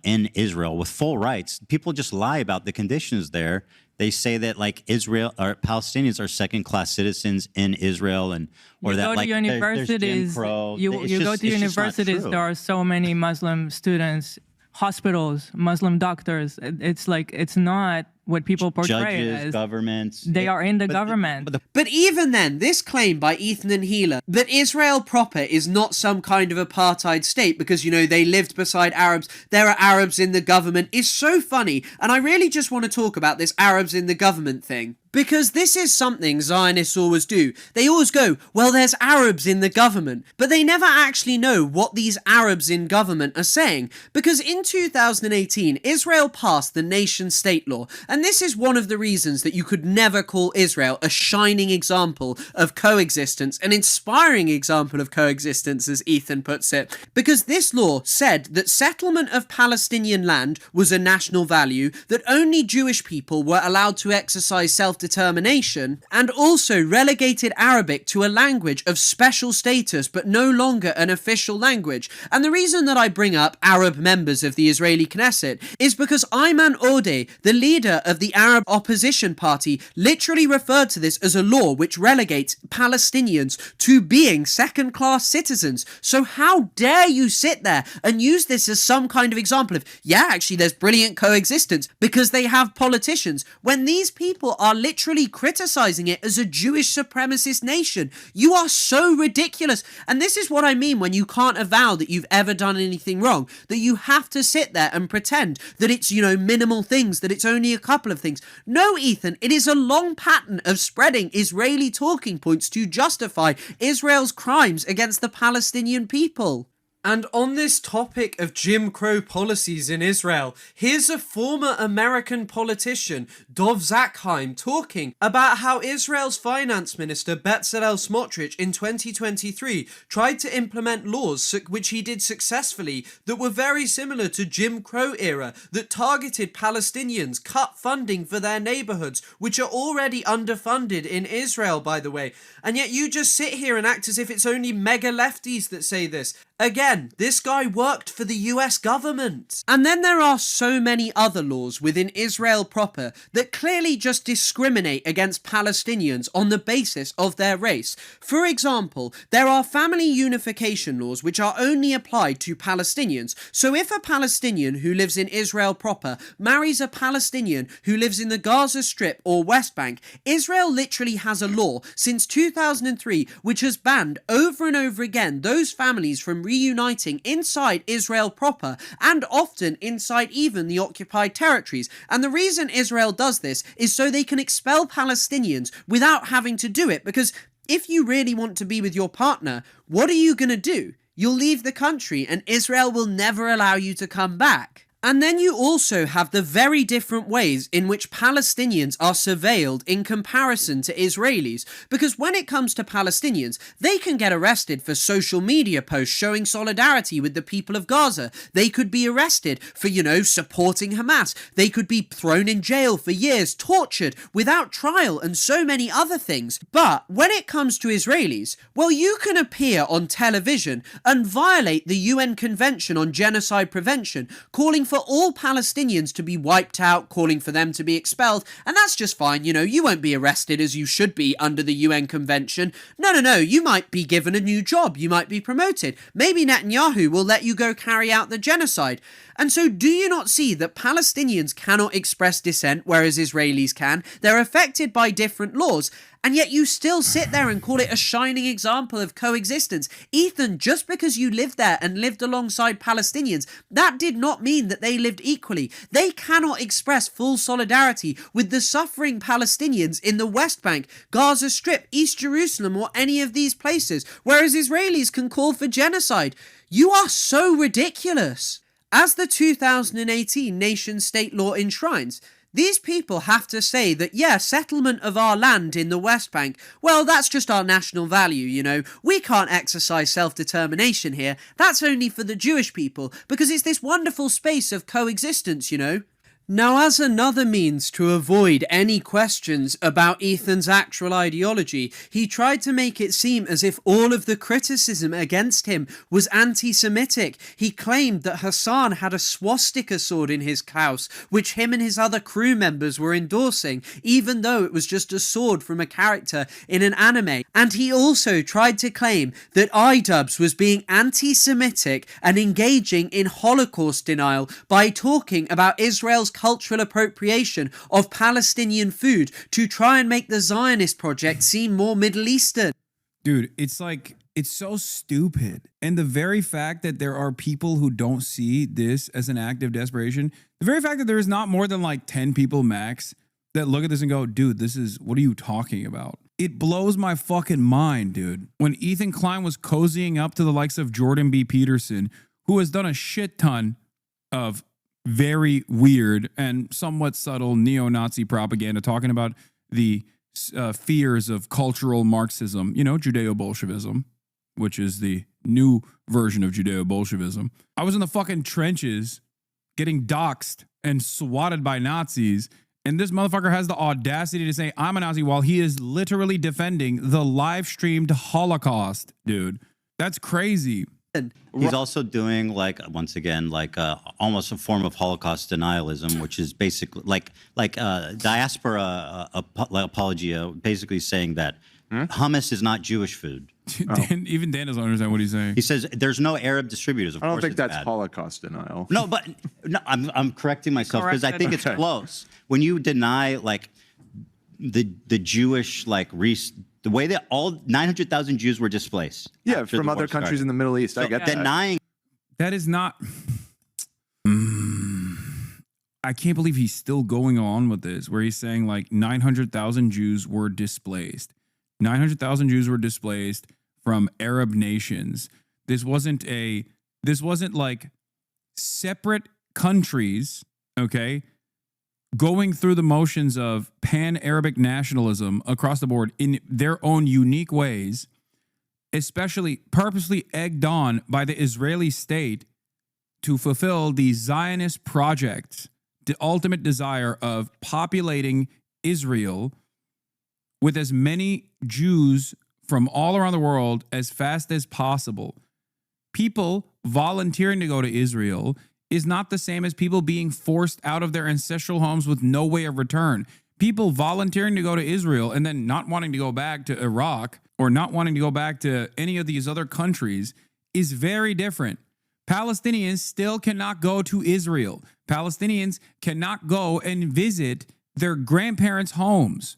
in Israel with full rights. People just lie about the conditions there. They say that like Israel or Palestinians are second-class citizens in Israel, and or that like there's Jim Crow. You go to universities. There are so many Muslim students, hospitals, Muslim doctors. It's like it's not what people portray judges, as governments. They are in the government. But even then, this claim by Ethan and Healer that Israel proper is not some kind of apartheid state because, you know, they lived beside Arabs, there are Arabs in the government, is so funny. And I really just want to talk about this Arabs in the government thing. Because this is something Zionists always do. They always go, well, there's Arabs in the government. But they never actually know what these Arabs in government are saying. Because in 2018, Israel passed the nation-state law. And this is one of the reasons that you could never call Israel a shining example of coexistence, an inspiring example of coexistence, as Ethan puts it. Because this law said that settlement of Palestinian land was a national value, that only Jewish people were allowed to exercise self-determination, and also relegated Arabic to a language of special status but no longer an official language. And the reason that I bring up Arab members of the Israeli Knesset is because Ayman Odeh, the leader of the Arab Opposition Party literally referred to this as a law which relegates Palestinians to being second-class citizens. So how dare you sit there and use this as some kind of example of, yeah, actually there's brilliant coexistence because they have politicians, when these people are literally criticizing it as a Jewish supremacist nation. You are so ridiculous. And this is what I mean when you can't avow that you've ever done anything wrong, that you have to sit there and pretend that it's, minimal things, that it's only a couple of things. No, Ethan, it is a long pattern of spreading Israeli talking points to justify Israel's crimes against the Palestinian people. And on this topic of Jim Crow policies in Israel, here's a former American politician, Dov Zakheim, talking about how Israel's finance minister Bezalel Smotrich in 2023 tried to implement laws which he did successfully that were very similar to Jim Crow era, that targeted Palestinians, cut funding for their neighborhoods, which are already underfunded in Israel, by the way. And yet you just sit here and act as if it's only mega lefties that say this. Again, this guy worked for the US government. And then there are so many other laws within Israel proper that clearly just discriminate against Palestinians on the basis of their race. For example, there are family unification laws which are only applied to Palestinians. So if a Palestinian who lives in Israel proper marries a Palestinian who lives in the Gaza Strip or West Bank, Israel literally has a law since 2003 which has banned over and over again those families from reuniting inside Israel proper and often inside even the occupied territories. And the reason Israel does this is so they can expel Palestinians without having to do it, because if you really want to be with your partner, what are you going to do? You'll leave the country and Israel will never allow you to come back. And then you also have the very different ways in which Palestinians are surveilled in comparison to Israelis. Because when it comes to Palestinians, they can get arrested for social media posts showing solidarity with the people of Gaza. They could be arrested for, supporting Hamas. They could be thrown in jail for years, tortured, without trial, and so many other things. But when it comes to Israelis, well, you can appear on television and violate the UN Convention on Genocide Prevention, calling for all Palestinians to be wiped out, calling for them to be expelled, and that's just fine. You won't be arrested as you should be under the UN Convention. No, you might be given a new job, you might be promoted. Maybe Netanyahu will let you go carry out the genocide. And so do you not see that Palestinians cannot express dissent, whereas Israelis can? They're affected by different laws. And yet you still sit there and call it a shining example of coexistence. Ethan, just because you lived there and lived alongside Palestinians, that did not mean that they lived equally. They cannot express full solidarity with the suffering Palestinians in the West Bank, Gaza Strip, East Jerusalem, or any of these places, whereas Israelis can call for genocide. You are so ridiculous. As the 2018 nation-state law enshrines, these people have to say that, settlement of our land in the West Bank, well, that's just our national value, We can't exercise self-determination here. That's only for the Jewish people, because it's this wonderful space of coexistence, Now, as another means to avoid any questions about Ethan's actual ideology, he tried to make it seem as if all of the criticism against him was anti-Semitic. He claimed that Hasan had a swastika sword in his house, which him and his other crew members were endorsing, even though it was just a sword from a character in an anime. And he also tried to claim that iDubbbz was being anti-Semitic and engaging in Holocaust denial by talking about Israel's cultural appropriation of Palestinian food to try and make the Zionist project seem more Middle Eastern. Dude, it's so stupid. And the very fact that there are people who don't see this as an act of desperation, the very fact that there is not more than 10 people max that look at this and go, dude, what are you talking about? It blows my fucking mind, dude. When Ethan Klein was cozying up to the likes of Jordan B. Peterson, who has done a shit ton of very weird and somewhat subtle neo-Nazi propaganda, talking about the fears of cultural Marxism, Judeo-Bolshevism, which is the new version of Judeo-Bolshevism. I was in the fucking trenches getting doxxed and swatted by Nazis, and this motherfucker has the audacity to say I'm a Nazi while he is literally defending the live-streamed Holocaust, dude. That's crazy. He's also doing like once again like almost a form of Holocaust denialism, which is basically like diaspora apologia, basically saying that hummus is not Jewish food. Even Dan doesn't understand what he's saying. He says there's no Arab distributors. Of I don't course think it's that's bad. Holocaust denial. No, but no, I'm correcting myself because I Corrected. think it's close. When you deny like the Jewish like the way that all 900,000 Jews were displaced. Yeah, after from the other war countries in started. the Middle East. I So get that. denying That is not. I can't believe he's still going on with this, where he's saying like 900,000 Jews were displaced. 900,000 Jews were displaced from Arab nations. This wasn't like separate countries, okay, going through the motions of pan-Arabic nationalism across the board in their own unique ways, especially purposely egged on by the Israeli state to fulfill the Zionist project, the ultimate desire of populating Israel with as many Jews from all around the world as fast as possible. People volunteering to go to Israel is not the same as people being forced out of their ancestral homes with no way of return. People volunteering to go to Israel and then not wanting to go back to Iraq or not wanting to go back to any of these other countries is very different. Palestinians still cannot go to Israel. Palestinians cannot go and visit their grandparents' homes.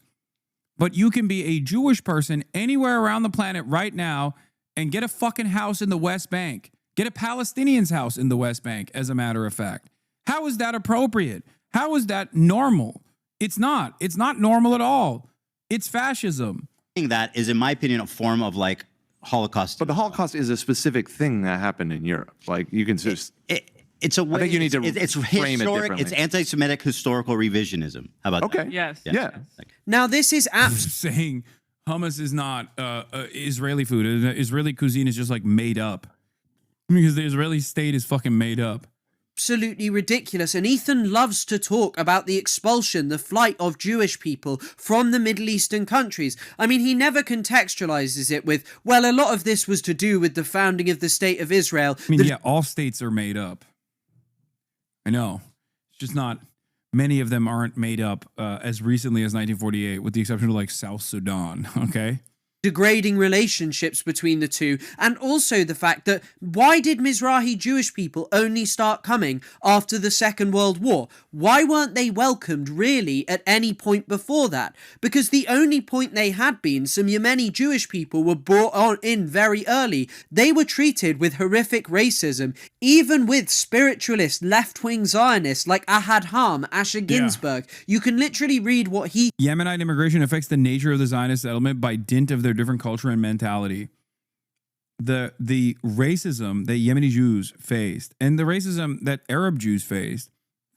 But you can be a Jewish person anywhere around the planet right now and get a fucking house in the West Bank. Get a Palestinian's house in the West Bank, as a matter of fact. How is that appropriate? How is that normal? It's not. It's not normal at all. It's fascism. that is, in my opinion, a form of like Holocaust. But the Holocaust is a specific thing that happened in Europe. Like you can just. It's a way. I think you need to it's frame it historic. differently. It's anti-Semitic historical revisionism. How about that? Okay. Yes. Yeah. Now, this is Saying hummus is not Israeli food. Israeli cuisine is just like made up. Because the Israeli state is fucking made up. absolutely ridiculous, and Ethan loves to talk about the expulsion, the flight of Jewish people from the Middle Eastern countries. I mean, he never contextualizes it with, well, a lot of this was to do with the founding of the State of Israel. I mean, yeah, all states are made up. I know. It's just not, many of them aren't made up as recently as 1948, with the exception of like South Sudan, okay? Degrading relationships between the two, and also the fact that why did Mizrahi Jewish people only start coming after the Second World War? Why weren't they welcomed really at any point before that? Because the only point they had been, some Yemeni Jewish people were brought on in very early. They were treated with horrific racism, even with spiritualist left-wing Zionists like Ahad Ham, Asher Ginsburg. You can literally read what he Yemenite immigration affects the nature of the Zionist settlement by dint of their different culture and mentality. The racism that Yemeni Jews faced and the racism that Arab Jews faced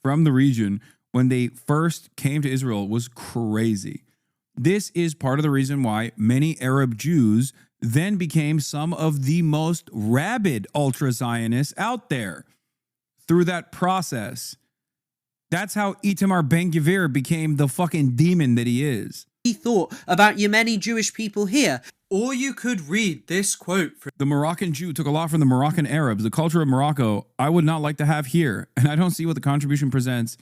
from the region when they first came to Israel was crazy. This is part of the reason why many Arab Jews then became some of the most rabid ultra-Zionists out there through that process. That's how Itamar Ben-Gvir became the fucking demon that he is. thought about Yemeni Jewish people here. Or you could read this quote from The Moroccan Jew took a lot from the Moroccan Arabs. The culture of Morocco, I would not like to have here. And I don't see what the contribution present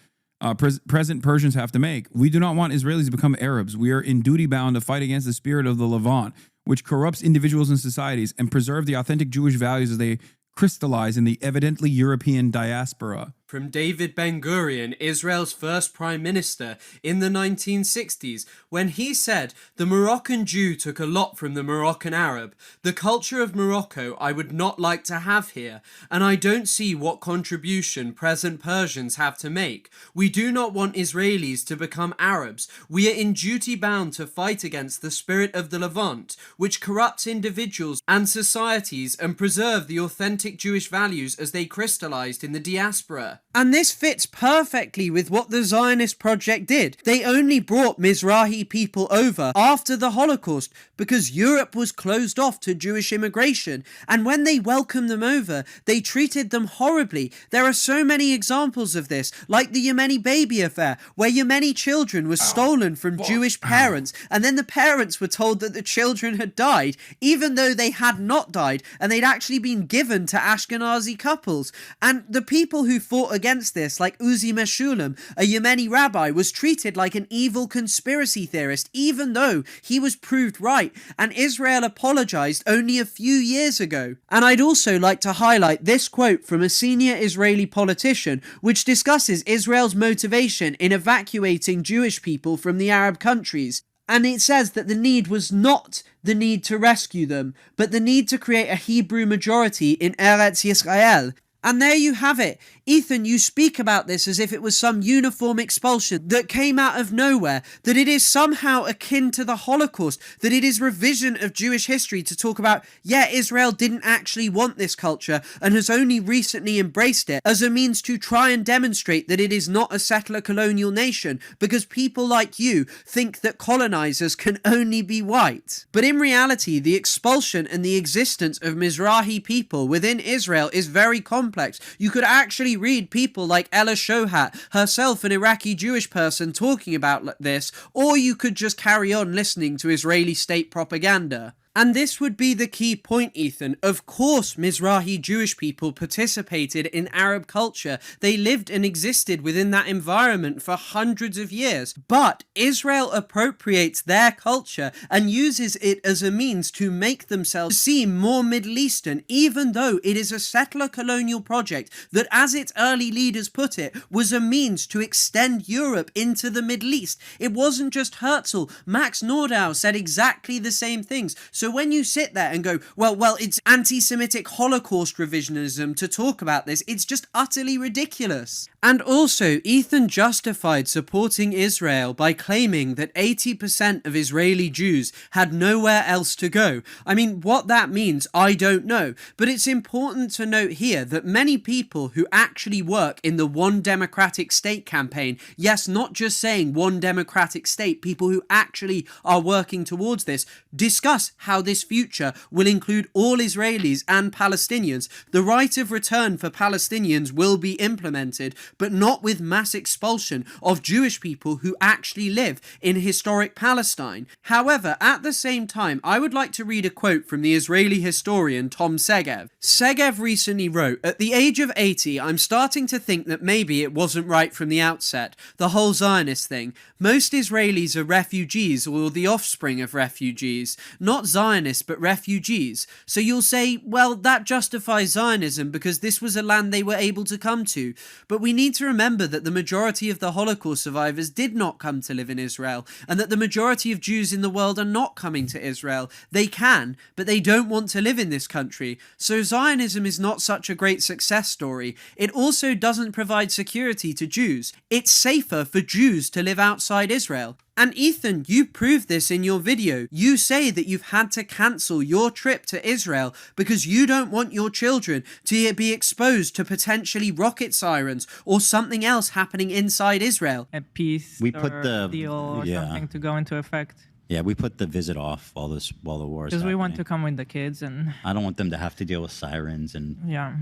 Persians have to make. We do not want Israelis to become Arabs. We are in duty bound to fight against the spirit of the Levant, which corrupts individuals and societies, and preserve the authentic Jewish values as they crystallize in the evidently European diaspora. From David Ben-Gurion, Israel's first prime minister in the 1960s, when he said, "The Moroccan Jew took a lot from the Moroccan Arab. The culture of Morocco I would not like to have here, and I don't see what contribution present Persians have to make. We do not want Israelis to become Arabs. We are in duty bound to fight against the spirit of the Levant, which corrupts individuals and societies and preserve the authentic Jewish values as they crystallized in the diaspora. propaganda. And this fits perfectly with what the Zionist project did. They only brought Mizrahi people over after the Holocaust because Europe was closed off to Jewish immigration. And when they welcomed them over, they treated them horribly. There are so many examples of this, like the Yemeni baby affair, where Yemeni children were stolen from Jewish parents, and then the parents were told that the children had died, even though they had not died, and they'd actually been given to Ashkenazi couples. And the people who fought against this, like Uzi Meshulam, a Yemeni rabbi, was treated like an evil conspiracy theorist, even though he was proved right, and Israel apologized only a few years ago. And I'd also like to highlight this quote from a senior Israeli politician, which discusses Israel's motivation in evacuating Jewish people from the Arab countries. And it says that the need was not the need to rescue them, but the need to create a Hebrew majority in Eretz Yisrael. And there you have it. Ethan, you speak about this as if it was some uniform expulsion that came out of nowhere, that it is somehow akin to the Holocaust, that it is revision of Jewish history to talk about, yeah, Israel didn't actually want this culture and has only recently embraced it as a means to try and demonstrate that it is not a settler colonial nation because people like you think that colonizers can only be white. But in reality, the expulsion and the existence of Mizrahi people within Israel is very complex. You could actually read people like Ella Shohat, herself an Iraqi Jewish person, talking about this, or you could just carry on listening to Israeli state propaganda. And this would be the key point, Ethan. Of course, Mizrahi Jewish people participated in Arab culture. They lived and existed within that environment for hundreds of years. But Israel appropriates their culture and uses it as a means to make themselves seem more Middle Eastern, even though it is a settler colonial project that, as its early leaders put it, was a means to extend Europe into the Middle East. It wasn't just Herzl. Max Nordau said exactly the same things. So when you sit there and go, well, it's anti-Semitic Holocaust revisionism to talk about this, it's just utterly ridiculous. And also, Ethan justified supporting Israel by claiming that 80% of Israeli Jews had nowhere else to go. I mean, what that means, I don't know. But it's important to note here that many people who actually work in the One Democratic State campaign, yes, not just saying one democratic state, people who actually are working towards this, discuss how this future will include all Israelis and Palestinians. The right of return for Palestinians will be implemented, but not with mass expulsion of Jewish people who actually live in historic Palestine. However, at the same time, I would like to read a quote from the Israeli historian Tom Segev. Segev recently wrote, "At the age of 80, I'm starting to think that maybe it wasn't right from the outset, the whole Zionist thing. Most Israelis are refugees or the offspring of refugees, not Zionists but refugees. So you'll say, well, that justifies Zionism because this was a land they were able to come to. But we need to remember that the majority of the Holocaust survivors did not come to live in Israel, and that the majority of Jews in the world are not coming to Israel. They can, but they don't want to live in this country. So Zionism is not such a great success story. It also doesn't provide security to Jews. It's safer for Jews to live outside Israel." And Ethan, you proved this in your video. You say that you've had to cancel your trip to Israel because you don't want your children to be exposed to potentially rocket sirens or something else happening inside Israel. A peace We put or the- deal or yeah. something to go into effect. Yeah, we put the visit off while the war is Because we want to happening. come with the kids and I don't want them to have to deal with sirens and yeah.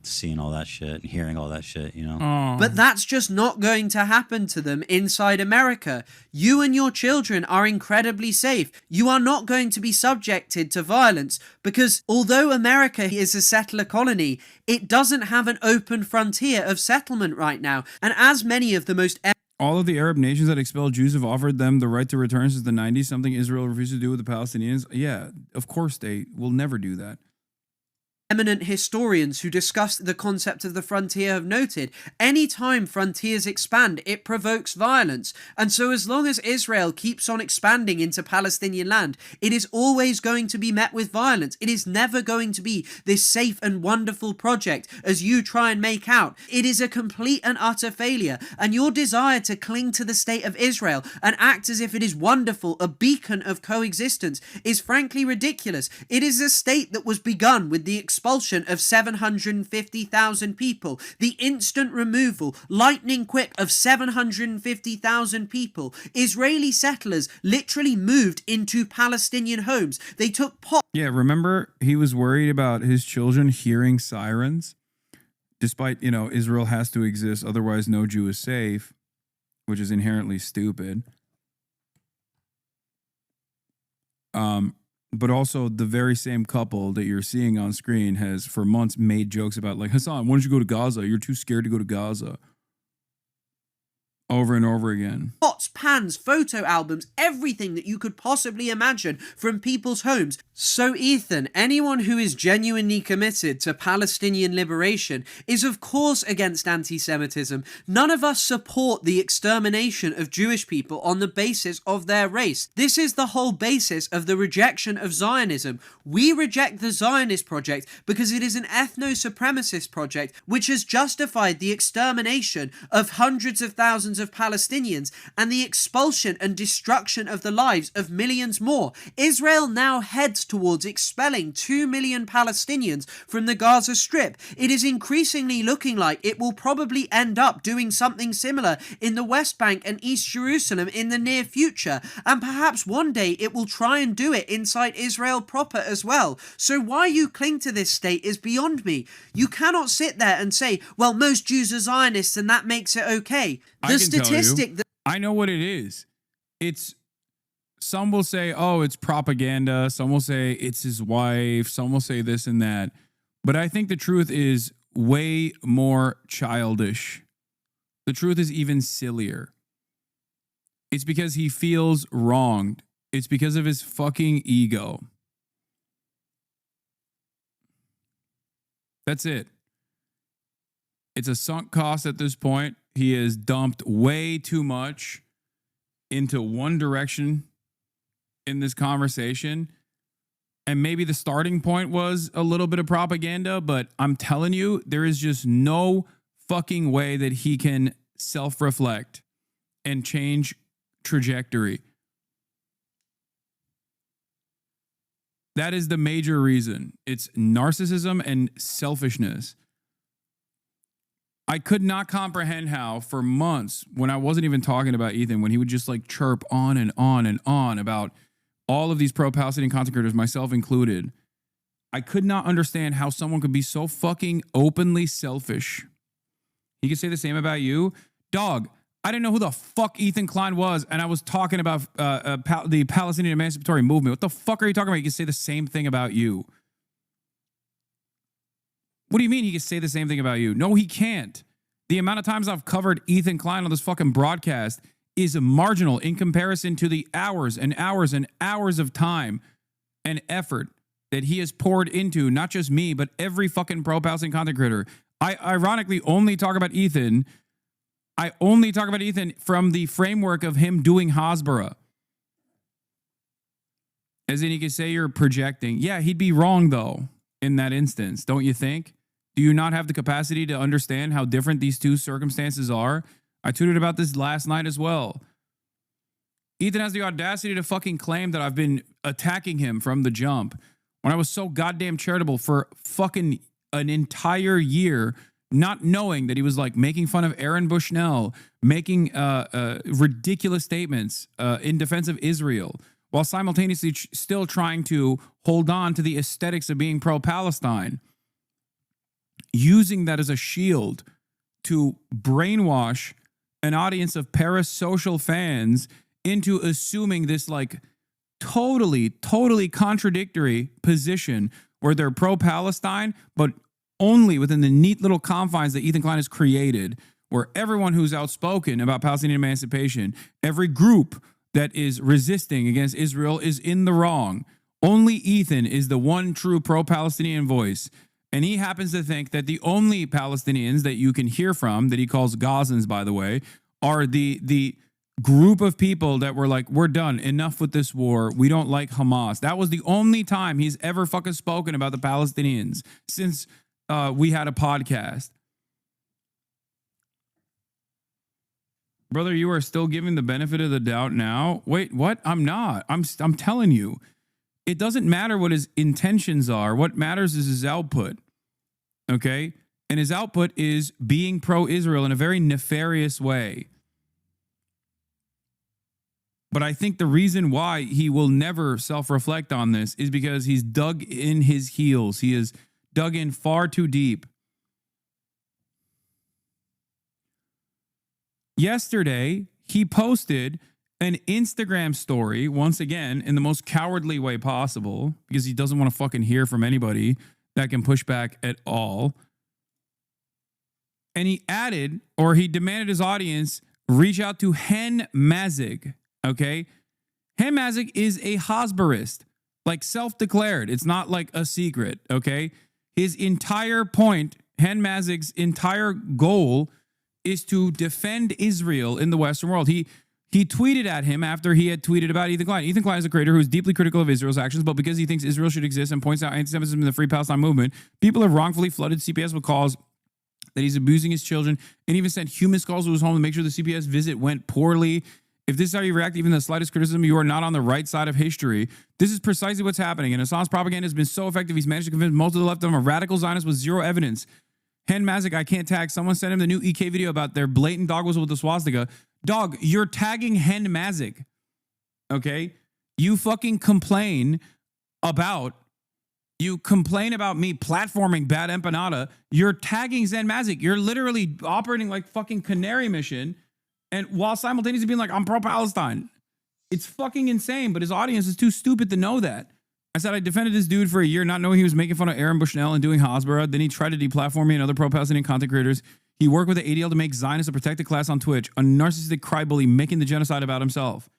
seeing all that shit and hearing all that shit, you know? But that's just not going to happen to them inside America. You and your children are incredibly safe. You are not going to be subjected to violence because although America is a settler colony, it doesn't have an open frontier of settlement right now. And as many of the most All of the Arab nations that expelled Jews have offered them the right to return since the 90s, something Israel refused to do with the Palestinians. Yeah, of course they will never do that. eminent historians who discuss the concept of the frontier have noted, any time frontiers expand, it provokes violence. And so as long as Israel keeps on expanding into Palestinian land, it is always going to be met with violence. It is never going to be this safe and wonderful project as you try and make out. It is a complete and utter failure. And your desire to cling to the state of Israel and act as if it is wonderful, a beacon of coexistence, is frankly ridiculous. It is a state that was begun with the expulsion of 750,000 people, the instant removal, lightning quick, of 750,000 people. Israeli settlers literally moved into Palestinian homes. They took pot. Yeah, remember he was worried about his children hearing sirens? Despite, Israel has to exist, otherwise no Jew is safe, which is inherently stupid. But also the very same couple that you're seeing on screen has for months made jokes about, like, Hasan, why don't you go to Gaza? You're too scared to go to Gaza. Over and over again. Pots, pans, photo albums, everything that you could possibly imagine from people's homes. So Ethan, anyone who is genuinely committed to Palestinian liberation is of course against anti-Semitism. None of us support the extermination of Jewish people on the basis of their race. This is the whole basis of the rejection of Zionism. We reject the Zionist project because it is an ethno-supremacist project which has justified the extermination of hundreds of thousands of Palestinians and the expulsion and destruction of the lives of millions more. Israel now heads towards expelling 2 million Palestinians from the Gaza Strip. It is increasingly looking like it will probably end up doing something similar in the West Bank and East Jerusalem in the near future, and perhaps one day it will try and do it inside Israel proper as well. So why you cling to this state is beyond me. You cannot sit there and say, well, most Jews are Zionists and that makes it okay. The statistic that I know what it is. It's, some will say, oh, it's propaganda. Some will say it's his wife. Some will say this and that. But I think the truth is way more childish. The truth is even sillier. It's because he feels wronged. It's because of his fucking ego. That's it. It's a sunk cost at this point. He has dumped way too much into one direction in this conversation. And maybe the starting point was a little bit of propaganda, but I'm telling you, there is just no fucking way that he can self-reflect and change trajectory. That is the major reason. It's narcissism and selfishness. I could not comprehend how for months, when I wasn't even talking about Ethan, when he would just like chirp on and on and on about all of these pro-Palestinian content creators, myself included, I could not understand how someone could be so fucking openly selfish. He could say the same about you. Dog, I didn't know who the fuck Ethan Klein was, and I was talking about the Palestinian Emancipatory Movement. What the fuck are you talking about? He could say the same thing about you. What do you mean he can say the same thing about you? No, he can't. The amount of times I've covered Ethan Klein on this fucking broadcast is marginal in comparison to the hours and hours and hours of time and effort that he has poured into not just me, but every fucking pro-Palestinian content creator. I ironically only talk about Ethan. I only talk about Ethan from the framework of him doing Hasbara. As in, he could say you're projecting. Yeah, he'd be wrong, though, in that instance, don't you think? Do you not have the capacity to understand how different these two circumstances are? I tweeted about this last night as well. Ethan has the audacity to fucking claim that I've been attacking him from the jump when I was so goddamn charitable for fucking an entire year, not knowing that he was like making fun of Aaron Bushnell, making ridiculous statements in defense of Israel, while simultaneously still trying to hold on to the aesthetics of being pro-Palestine, using that as a shield to brainwash an audience of parasocial fans into assuming this like totally contradictory position where they're pro-Palestine, but only within the neat little confines that Ethan Klein has created, where everyone who's outspoken about Palestinian emancipation, every group that is resisting against Israel is in the wrong. Only Ethan is the one true pro-Palestinian voice. And he happens to think that the only Palestinians that you can hear from, that he calls Gazans, by the way, are the group of people that were like, we're done, enough with this war, we don't like Hamas. That was the only time he's ever fucking spoken about the Palestinians since we had a podcast. Brother, you are still giving the benefit of the doubt now? Wait, what? I'm not. I'm telling you. It doesn't matter what his intentions are. What matters is his output. Okay? And his output is being pro-Israel in a very nefarious way. But I think the reason why he will never self-reflect on this is because he's dug in his heels. He is dug in far too deep. Yesterday, he posted an Instagram story, once again, in the most cowardly way possible, because he doesn't want to fucking hear from anybody that can push back at all. And he added, or he demanded his audience reach out to Hen Mazig, okay? Hen Mazig is a Hasbarist, like self-declared. It's not like a secret, okay? His entire point, Hen Mazig's entire goal is to defend Israel in the Western world. He tweeted at him after he had tweeted about Ethan Klein. Ethan Klein is a creator who is deeply critical of Israel's actions, but because he thinks Israel should exist and points out anti-Semitism in the Free Palestine movement, people have wrongfully flooded CPS with calls that he's abusing his children and even sent human skulls to his home to make sure the CPS visit went poorly. If this is how you react, even the slightest criticism, you are not on the right side of history. This is precisely what's happening. And Hasan's propaganda has been so effective, he's managed to convince most of the left of him a radical Zionist with zero evidence. Hen Mazig, I can't tag. Someone sent him the new EK video about their blatant dog whistle with the swastika. Dog, you're tagging Hen Mazig. Okay? You fucking complain about me platforming Bad Empanada. You're tagging Zen Mazik. You're literally operating like fucking Canary Mission, and while simultaneously being like, I'm pro-Palestine. It's fucking insane, but his audience is too stupid to know that. I said I defended this dude for a year, not knowing he was making fun of Aaron Bushnell and doing Hasbara. Then he tried to deplatform me and other pro-Palestinian content creators. He worked with the ADL to make Zionists a protected class on Twitch, a narcissistic crybully making the genocide about himself.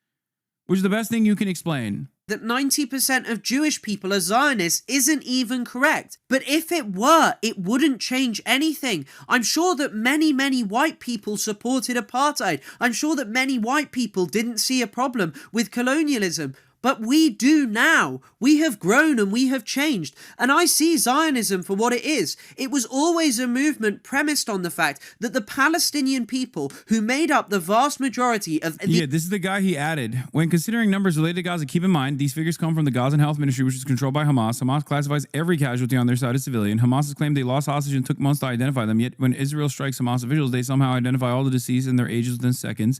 Which is the best thing you can explain. That 90% of Jewish people are Zionists isn't even correct. But if it were, it wouldn't change anything. I'm sure that many, many white people supported apartheid. I'm sure that many white people didn't see a problem with colonialism. But we do now. We have grown and we have changed. And I see Zionism for what it is. It was always a movement premised on the fact that the Palestinian people who made up the vast majority of... Yeah, this is the guy he added. When considering numbers related to Gaza, keep in mind, these figures come from the Gazan Health Ministry, which is controlled by Hamas. Hamas classifies every casualty on their side as civilian. Hamas has claimed they lost hostage and took months to identify them. Yet when Israel strikes Hamas officials, they somehow identify all the deceased and their ages within seconds.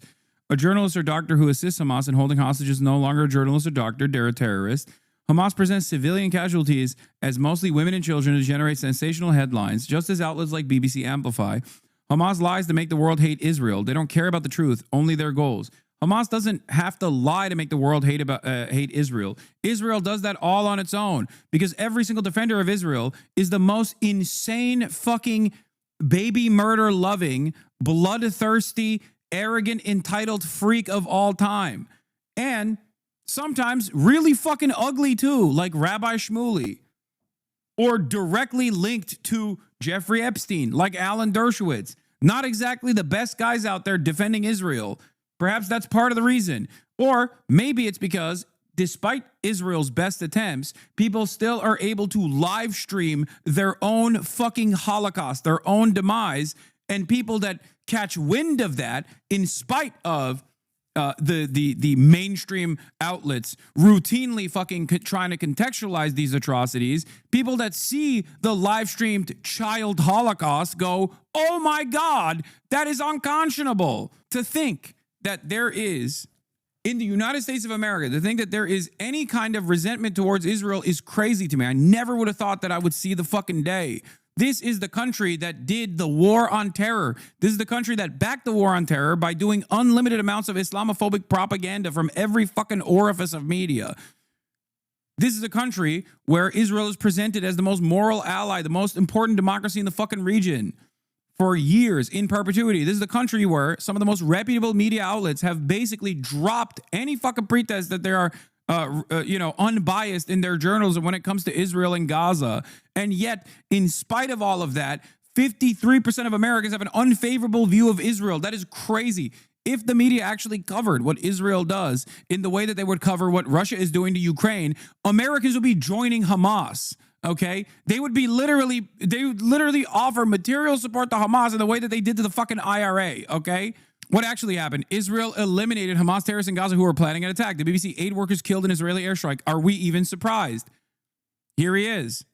A journalist or doctor who assists Hamas in holding hostages is no longer a journalist or doctor, they're a terrorist. Hamas presents civilian casualties as mostly women and children to generate sensational headlines, just as outlets like BBC amplify. Hamas lies to make the world hate Israel. They don't care about the truth, only their goals. Hamas doesn't have to lie to make the world hate Israel. Israel does that all on its own because every single defender of Israel is the most insane fucking baby murder loving, bloodthirsty, arrogant, entitled freak of all time. And sometimes really fucking ugly too, like Rabbi Shmuley. Or directly linked to Jeffrey Epstein, like Alan Dershowitz. Not exactly the best guys out there defending Israel. Perhaps that's part of the reason. Or maybe it's because despite Israel's best attempts, people still are able to live stream their own fucking Holocaust, their own demise, and people that catch wind of that in spite of the mainstream outlets routinely fucking trying to contextualize these atrocities, people that see the live streamed child Holocaust go, oh my God, that is unconscionable. To think that there is, in the United States of America, to think that there is any kind of resentment towards Israel is crazy to me. I never would have thought that I would see the fucking day. This is the country that did the war on terror. This is the country that backed the war on terror by doing unlimited amounts of Islamophobic propaganda from every fucking orifice of media. This is a country where Israel is presented as the most moral ally, the most important democracy in the fucking region for years in perpetuity. This is the country where some of the most reputable media outlets have basically dropped any fucking pretense that they are unbiased in their journalism when it comes to Israel and Gaza. And yet, in spite of all of that, 53% of Americans have an unfavorable view of Israel. That is crazy. If the media actually covered what Israel does in the way that they would cover what Russia is doing to Ukraine, Americans would be joining Hamas. Okay? They would literally offer material support to Hamas in the way that they did to the fucking IRA. Okay? What actually happened? Israel eliminated Hamas terrorists in Gaza who were planning an attack. The BBC, 8 workers killed in Israeli airstrike. Are we even surprised? Here he is,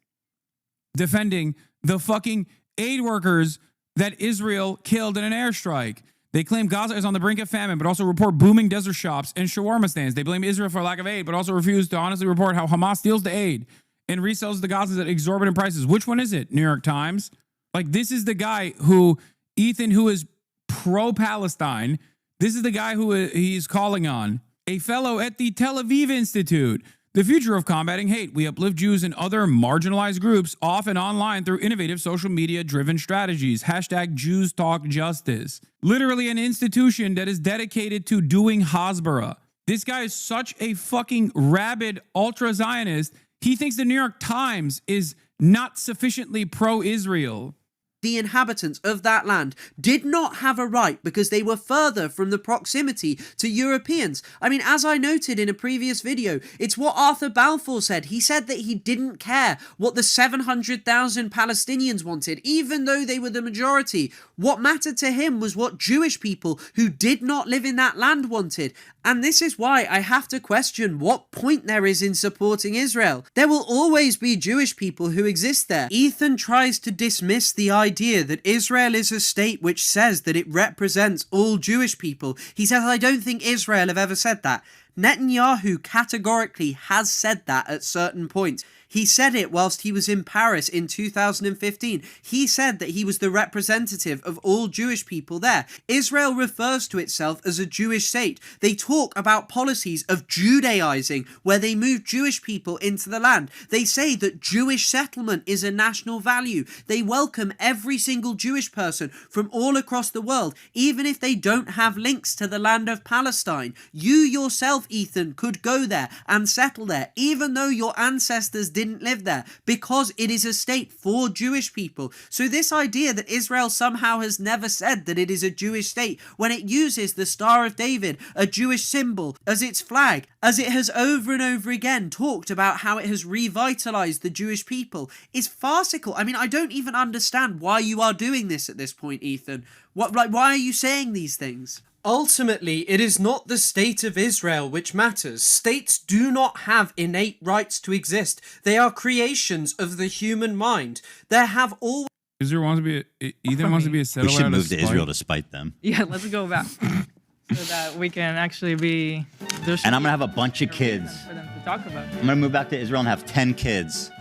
defending the fucking aid workers that Israel killed in an airstrike. They claim Gaza is on the brink of famine, but also report booming desert shops and shawarma stands. They blame Israel for lack of aid, but also refuse to honestly report how Hamas steals the aid and resells the Gazans at exorbitant prices. Which one is it? New York Times? Like, this is the guy who, Ethan, who is pro-Palestine, this is the guy who he's calling on. A fellow at the Tel Aviv Institute. The future of combating hate. We uplift Jews and other marginalized groups off and online through innovative social media-driven strategies. Hashtag Jews Talk Justice. Literally an institution that is dedicated to doing Hasbara. This guy is such a fucking rabid ultra-Zionist. He thinks the New York Times is not sufficiently pro-Israel. The inhabitants of that land did not have a right because they were further from the proximity to Europeans. I mean, as I noted in a previous video, it's what Arthur Balfour said. He said that he didn't care what the 700,000 Palestinians wanted, even though they were the majority. What mattered to him was what Jewish people who did not live in that land wanted. And this is why I have to question what point there is in supporting Israel. There will always be Jewish people who exist there. Ethan tries to dismiss the idea that Israel is a state which says that it represents all Jewish people. He says, I don't think Israel have ever said that. Netanyahu categorically has said that at certain points. He said it whilst he was in Paris in 2015. He said that he was the representative of all Jewish people there. Israel refers to itself as a Jewish state. They talk about policies of Judaizing, where they move Jewish people into the land. They say that Jewish settlement is a national value. They welcome every single Jewish person from all across the world, even if they don't have links to the land of Palestine. You yourself, Ethan, could go there and settle there, even though your ancestors didn't live there, because it is a state for Jewish people. So this idea that Israel somehow has never said that it is a Jewish state, when it uses the Star of David, a Jewish symbol, as its flag, as it has over and over again talked about how it has revitalized the Jewish people, is farcical. I mean, I don't even understand why you are doing this at this point, Ethan. Why are you saying these things? Ultimately, it is not the state of Israel which matters. States do not have innate rights to exist. They are creations of the human mind. There have always... Israel wants to be Ethan wants to be a settler. We should out of move to spite. Israel to spite them. Yeah, let's go back so that we can actually be. And I'm gonna have a bunch of kids. For them to talk about. I'm gonna move back to Israel and have 10 kids.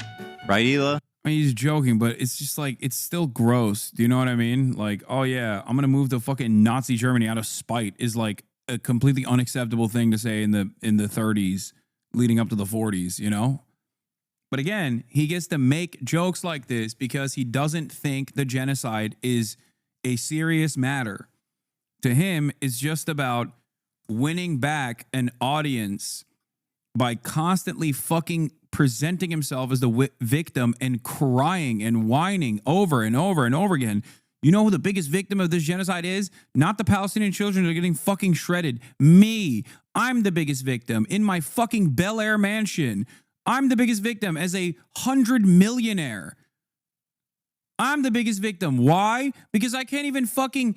Right, Ela? I mean, he's joking, but it's just like, it's still gross. Do you know what I mean? Like, oh yeah, I'm gonna move to fucking Nazi Germany out of spite is like a completely unacceptable thing to say in the 30s leading up to the 40s, you know? But again, he gets to make jokes like this because he doesn't think the genocide is a serious matter. To him, it's just about winning back an audience by constantly fucking presenting himself as the victim and crying and whining over and over and over again. You know who the biggest victim of this genocide is? Not the Palestinian children who are getting fucking shredded. Me. I'm the biggest victim in my fucking Bel Air mansion. I'm the biggest victim as a 100 millionaire. I'm the biggest victim. Why? Because I can't even fucking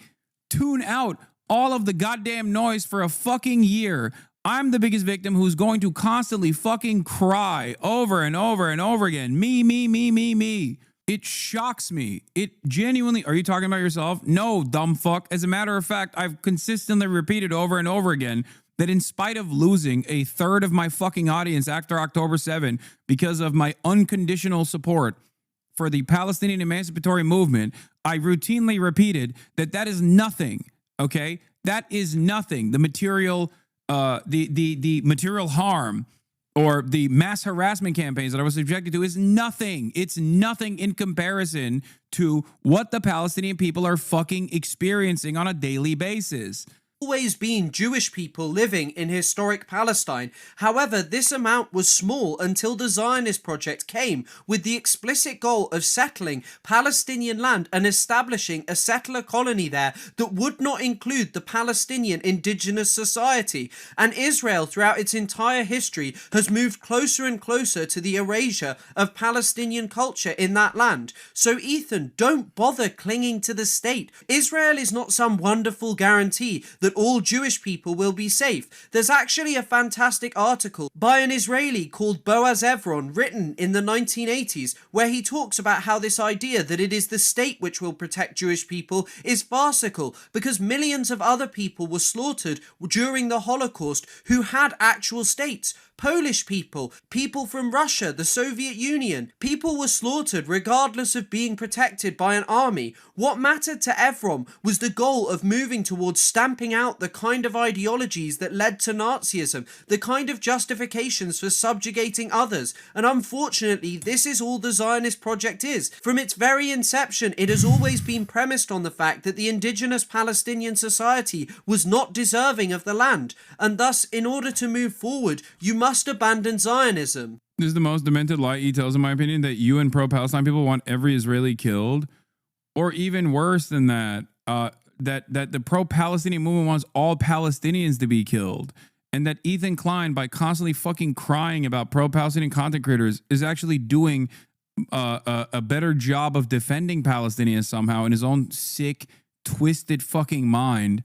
tune out all of the goddamn noise for a fucking year. I'm the biggest victim who's going to constantly fucking cry over and over and over again. Me, me, me, me, me. It shocks me. It genuinely... Are you talking about yourself? No, dumb fuck. As a matter of fact, I've consistently repeated over and over again that in spite of losing a third of my fucking audience after October 7 because of my unconditional support for the Palestinian emancipatory movement, I routinely repeated that that is nothing, okay? That is nothing. The material... the material harm or the mass harassment campaigns that I was subjected to is nothing. It's nothing in comparison to what the Palestinian people are fucking experiencing on a daily basis. always been Jewish people living in historic Palestine. However, this amount was small until the Zionist project came with the explicit goal of settling Palestinian land and establishing a settler colony there that would not include the Palestinian indigenous society. And Israel, throughout its entire history, has moved closer and closer to the erasure of Palestinian culture in that land. So Ethan, don't bother clinging to the state. Israel is not some wonderful guarantee that all Jewish people will be safe. There's actually a fantastic article by an Israeli called Boaz Evron written in the 1980s where he talks about how this idea that it is the state which will protect Jewish people is farcical because millions of other people were slaughtered during the Holocaust who had actual states. Polish people, people from Russia, the Soviet Union. People were slaughtered regardless of being protected by an army. What mattered to Evron was the goal of moving towards stamping out the kind of ideologies that led to Nazism, the kind of justifications for subjugating others. And unfortunately, this is all the Zionist project is. From its very inception, it has always been premised on the fact that the indigenous Palestinian society was not deserving of the land. And thus, in order to move forward, you must abandon Zionism. This is the most demented lie he tells, in my opinion, that you and pro-Palestine people want every Israeli killed, or even worse than that, that the pro-Palestinian movement wants all Palestinians to be killed, and that Ethan Klein, by constantly fucking crying about pro-Palestinian content creators, is actually doing a better job of defending Palestinians somehow in his own sick, twisted fucking mind.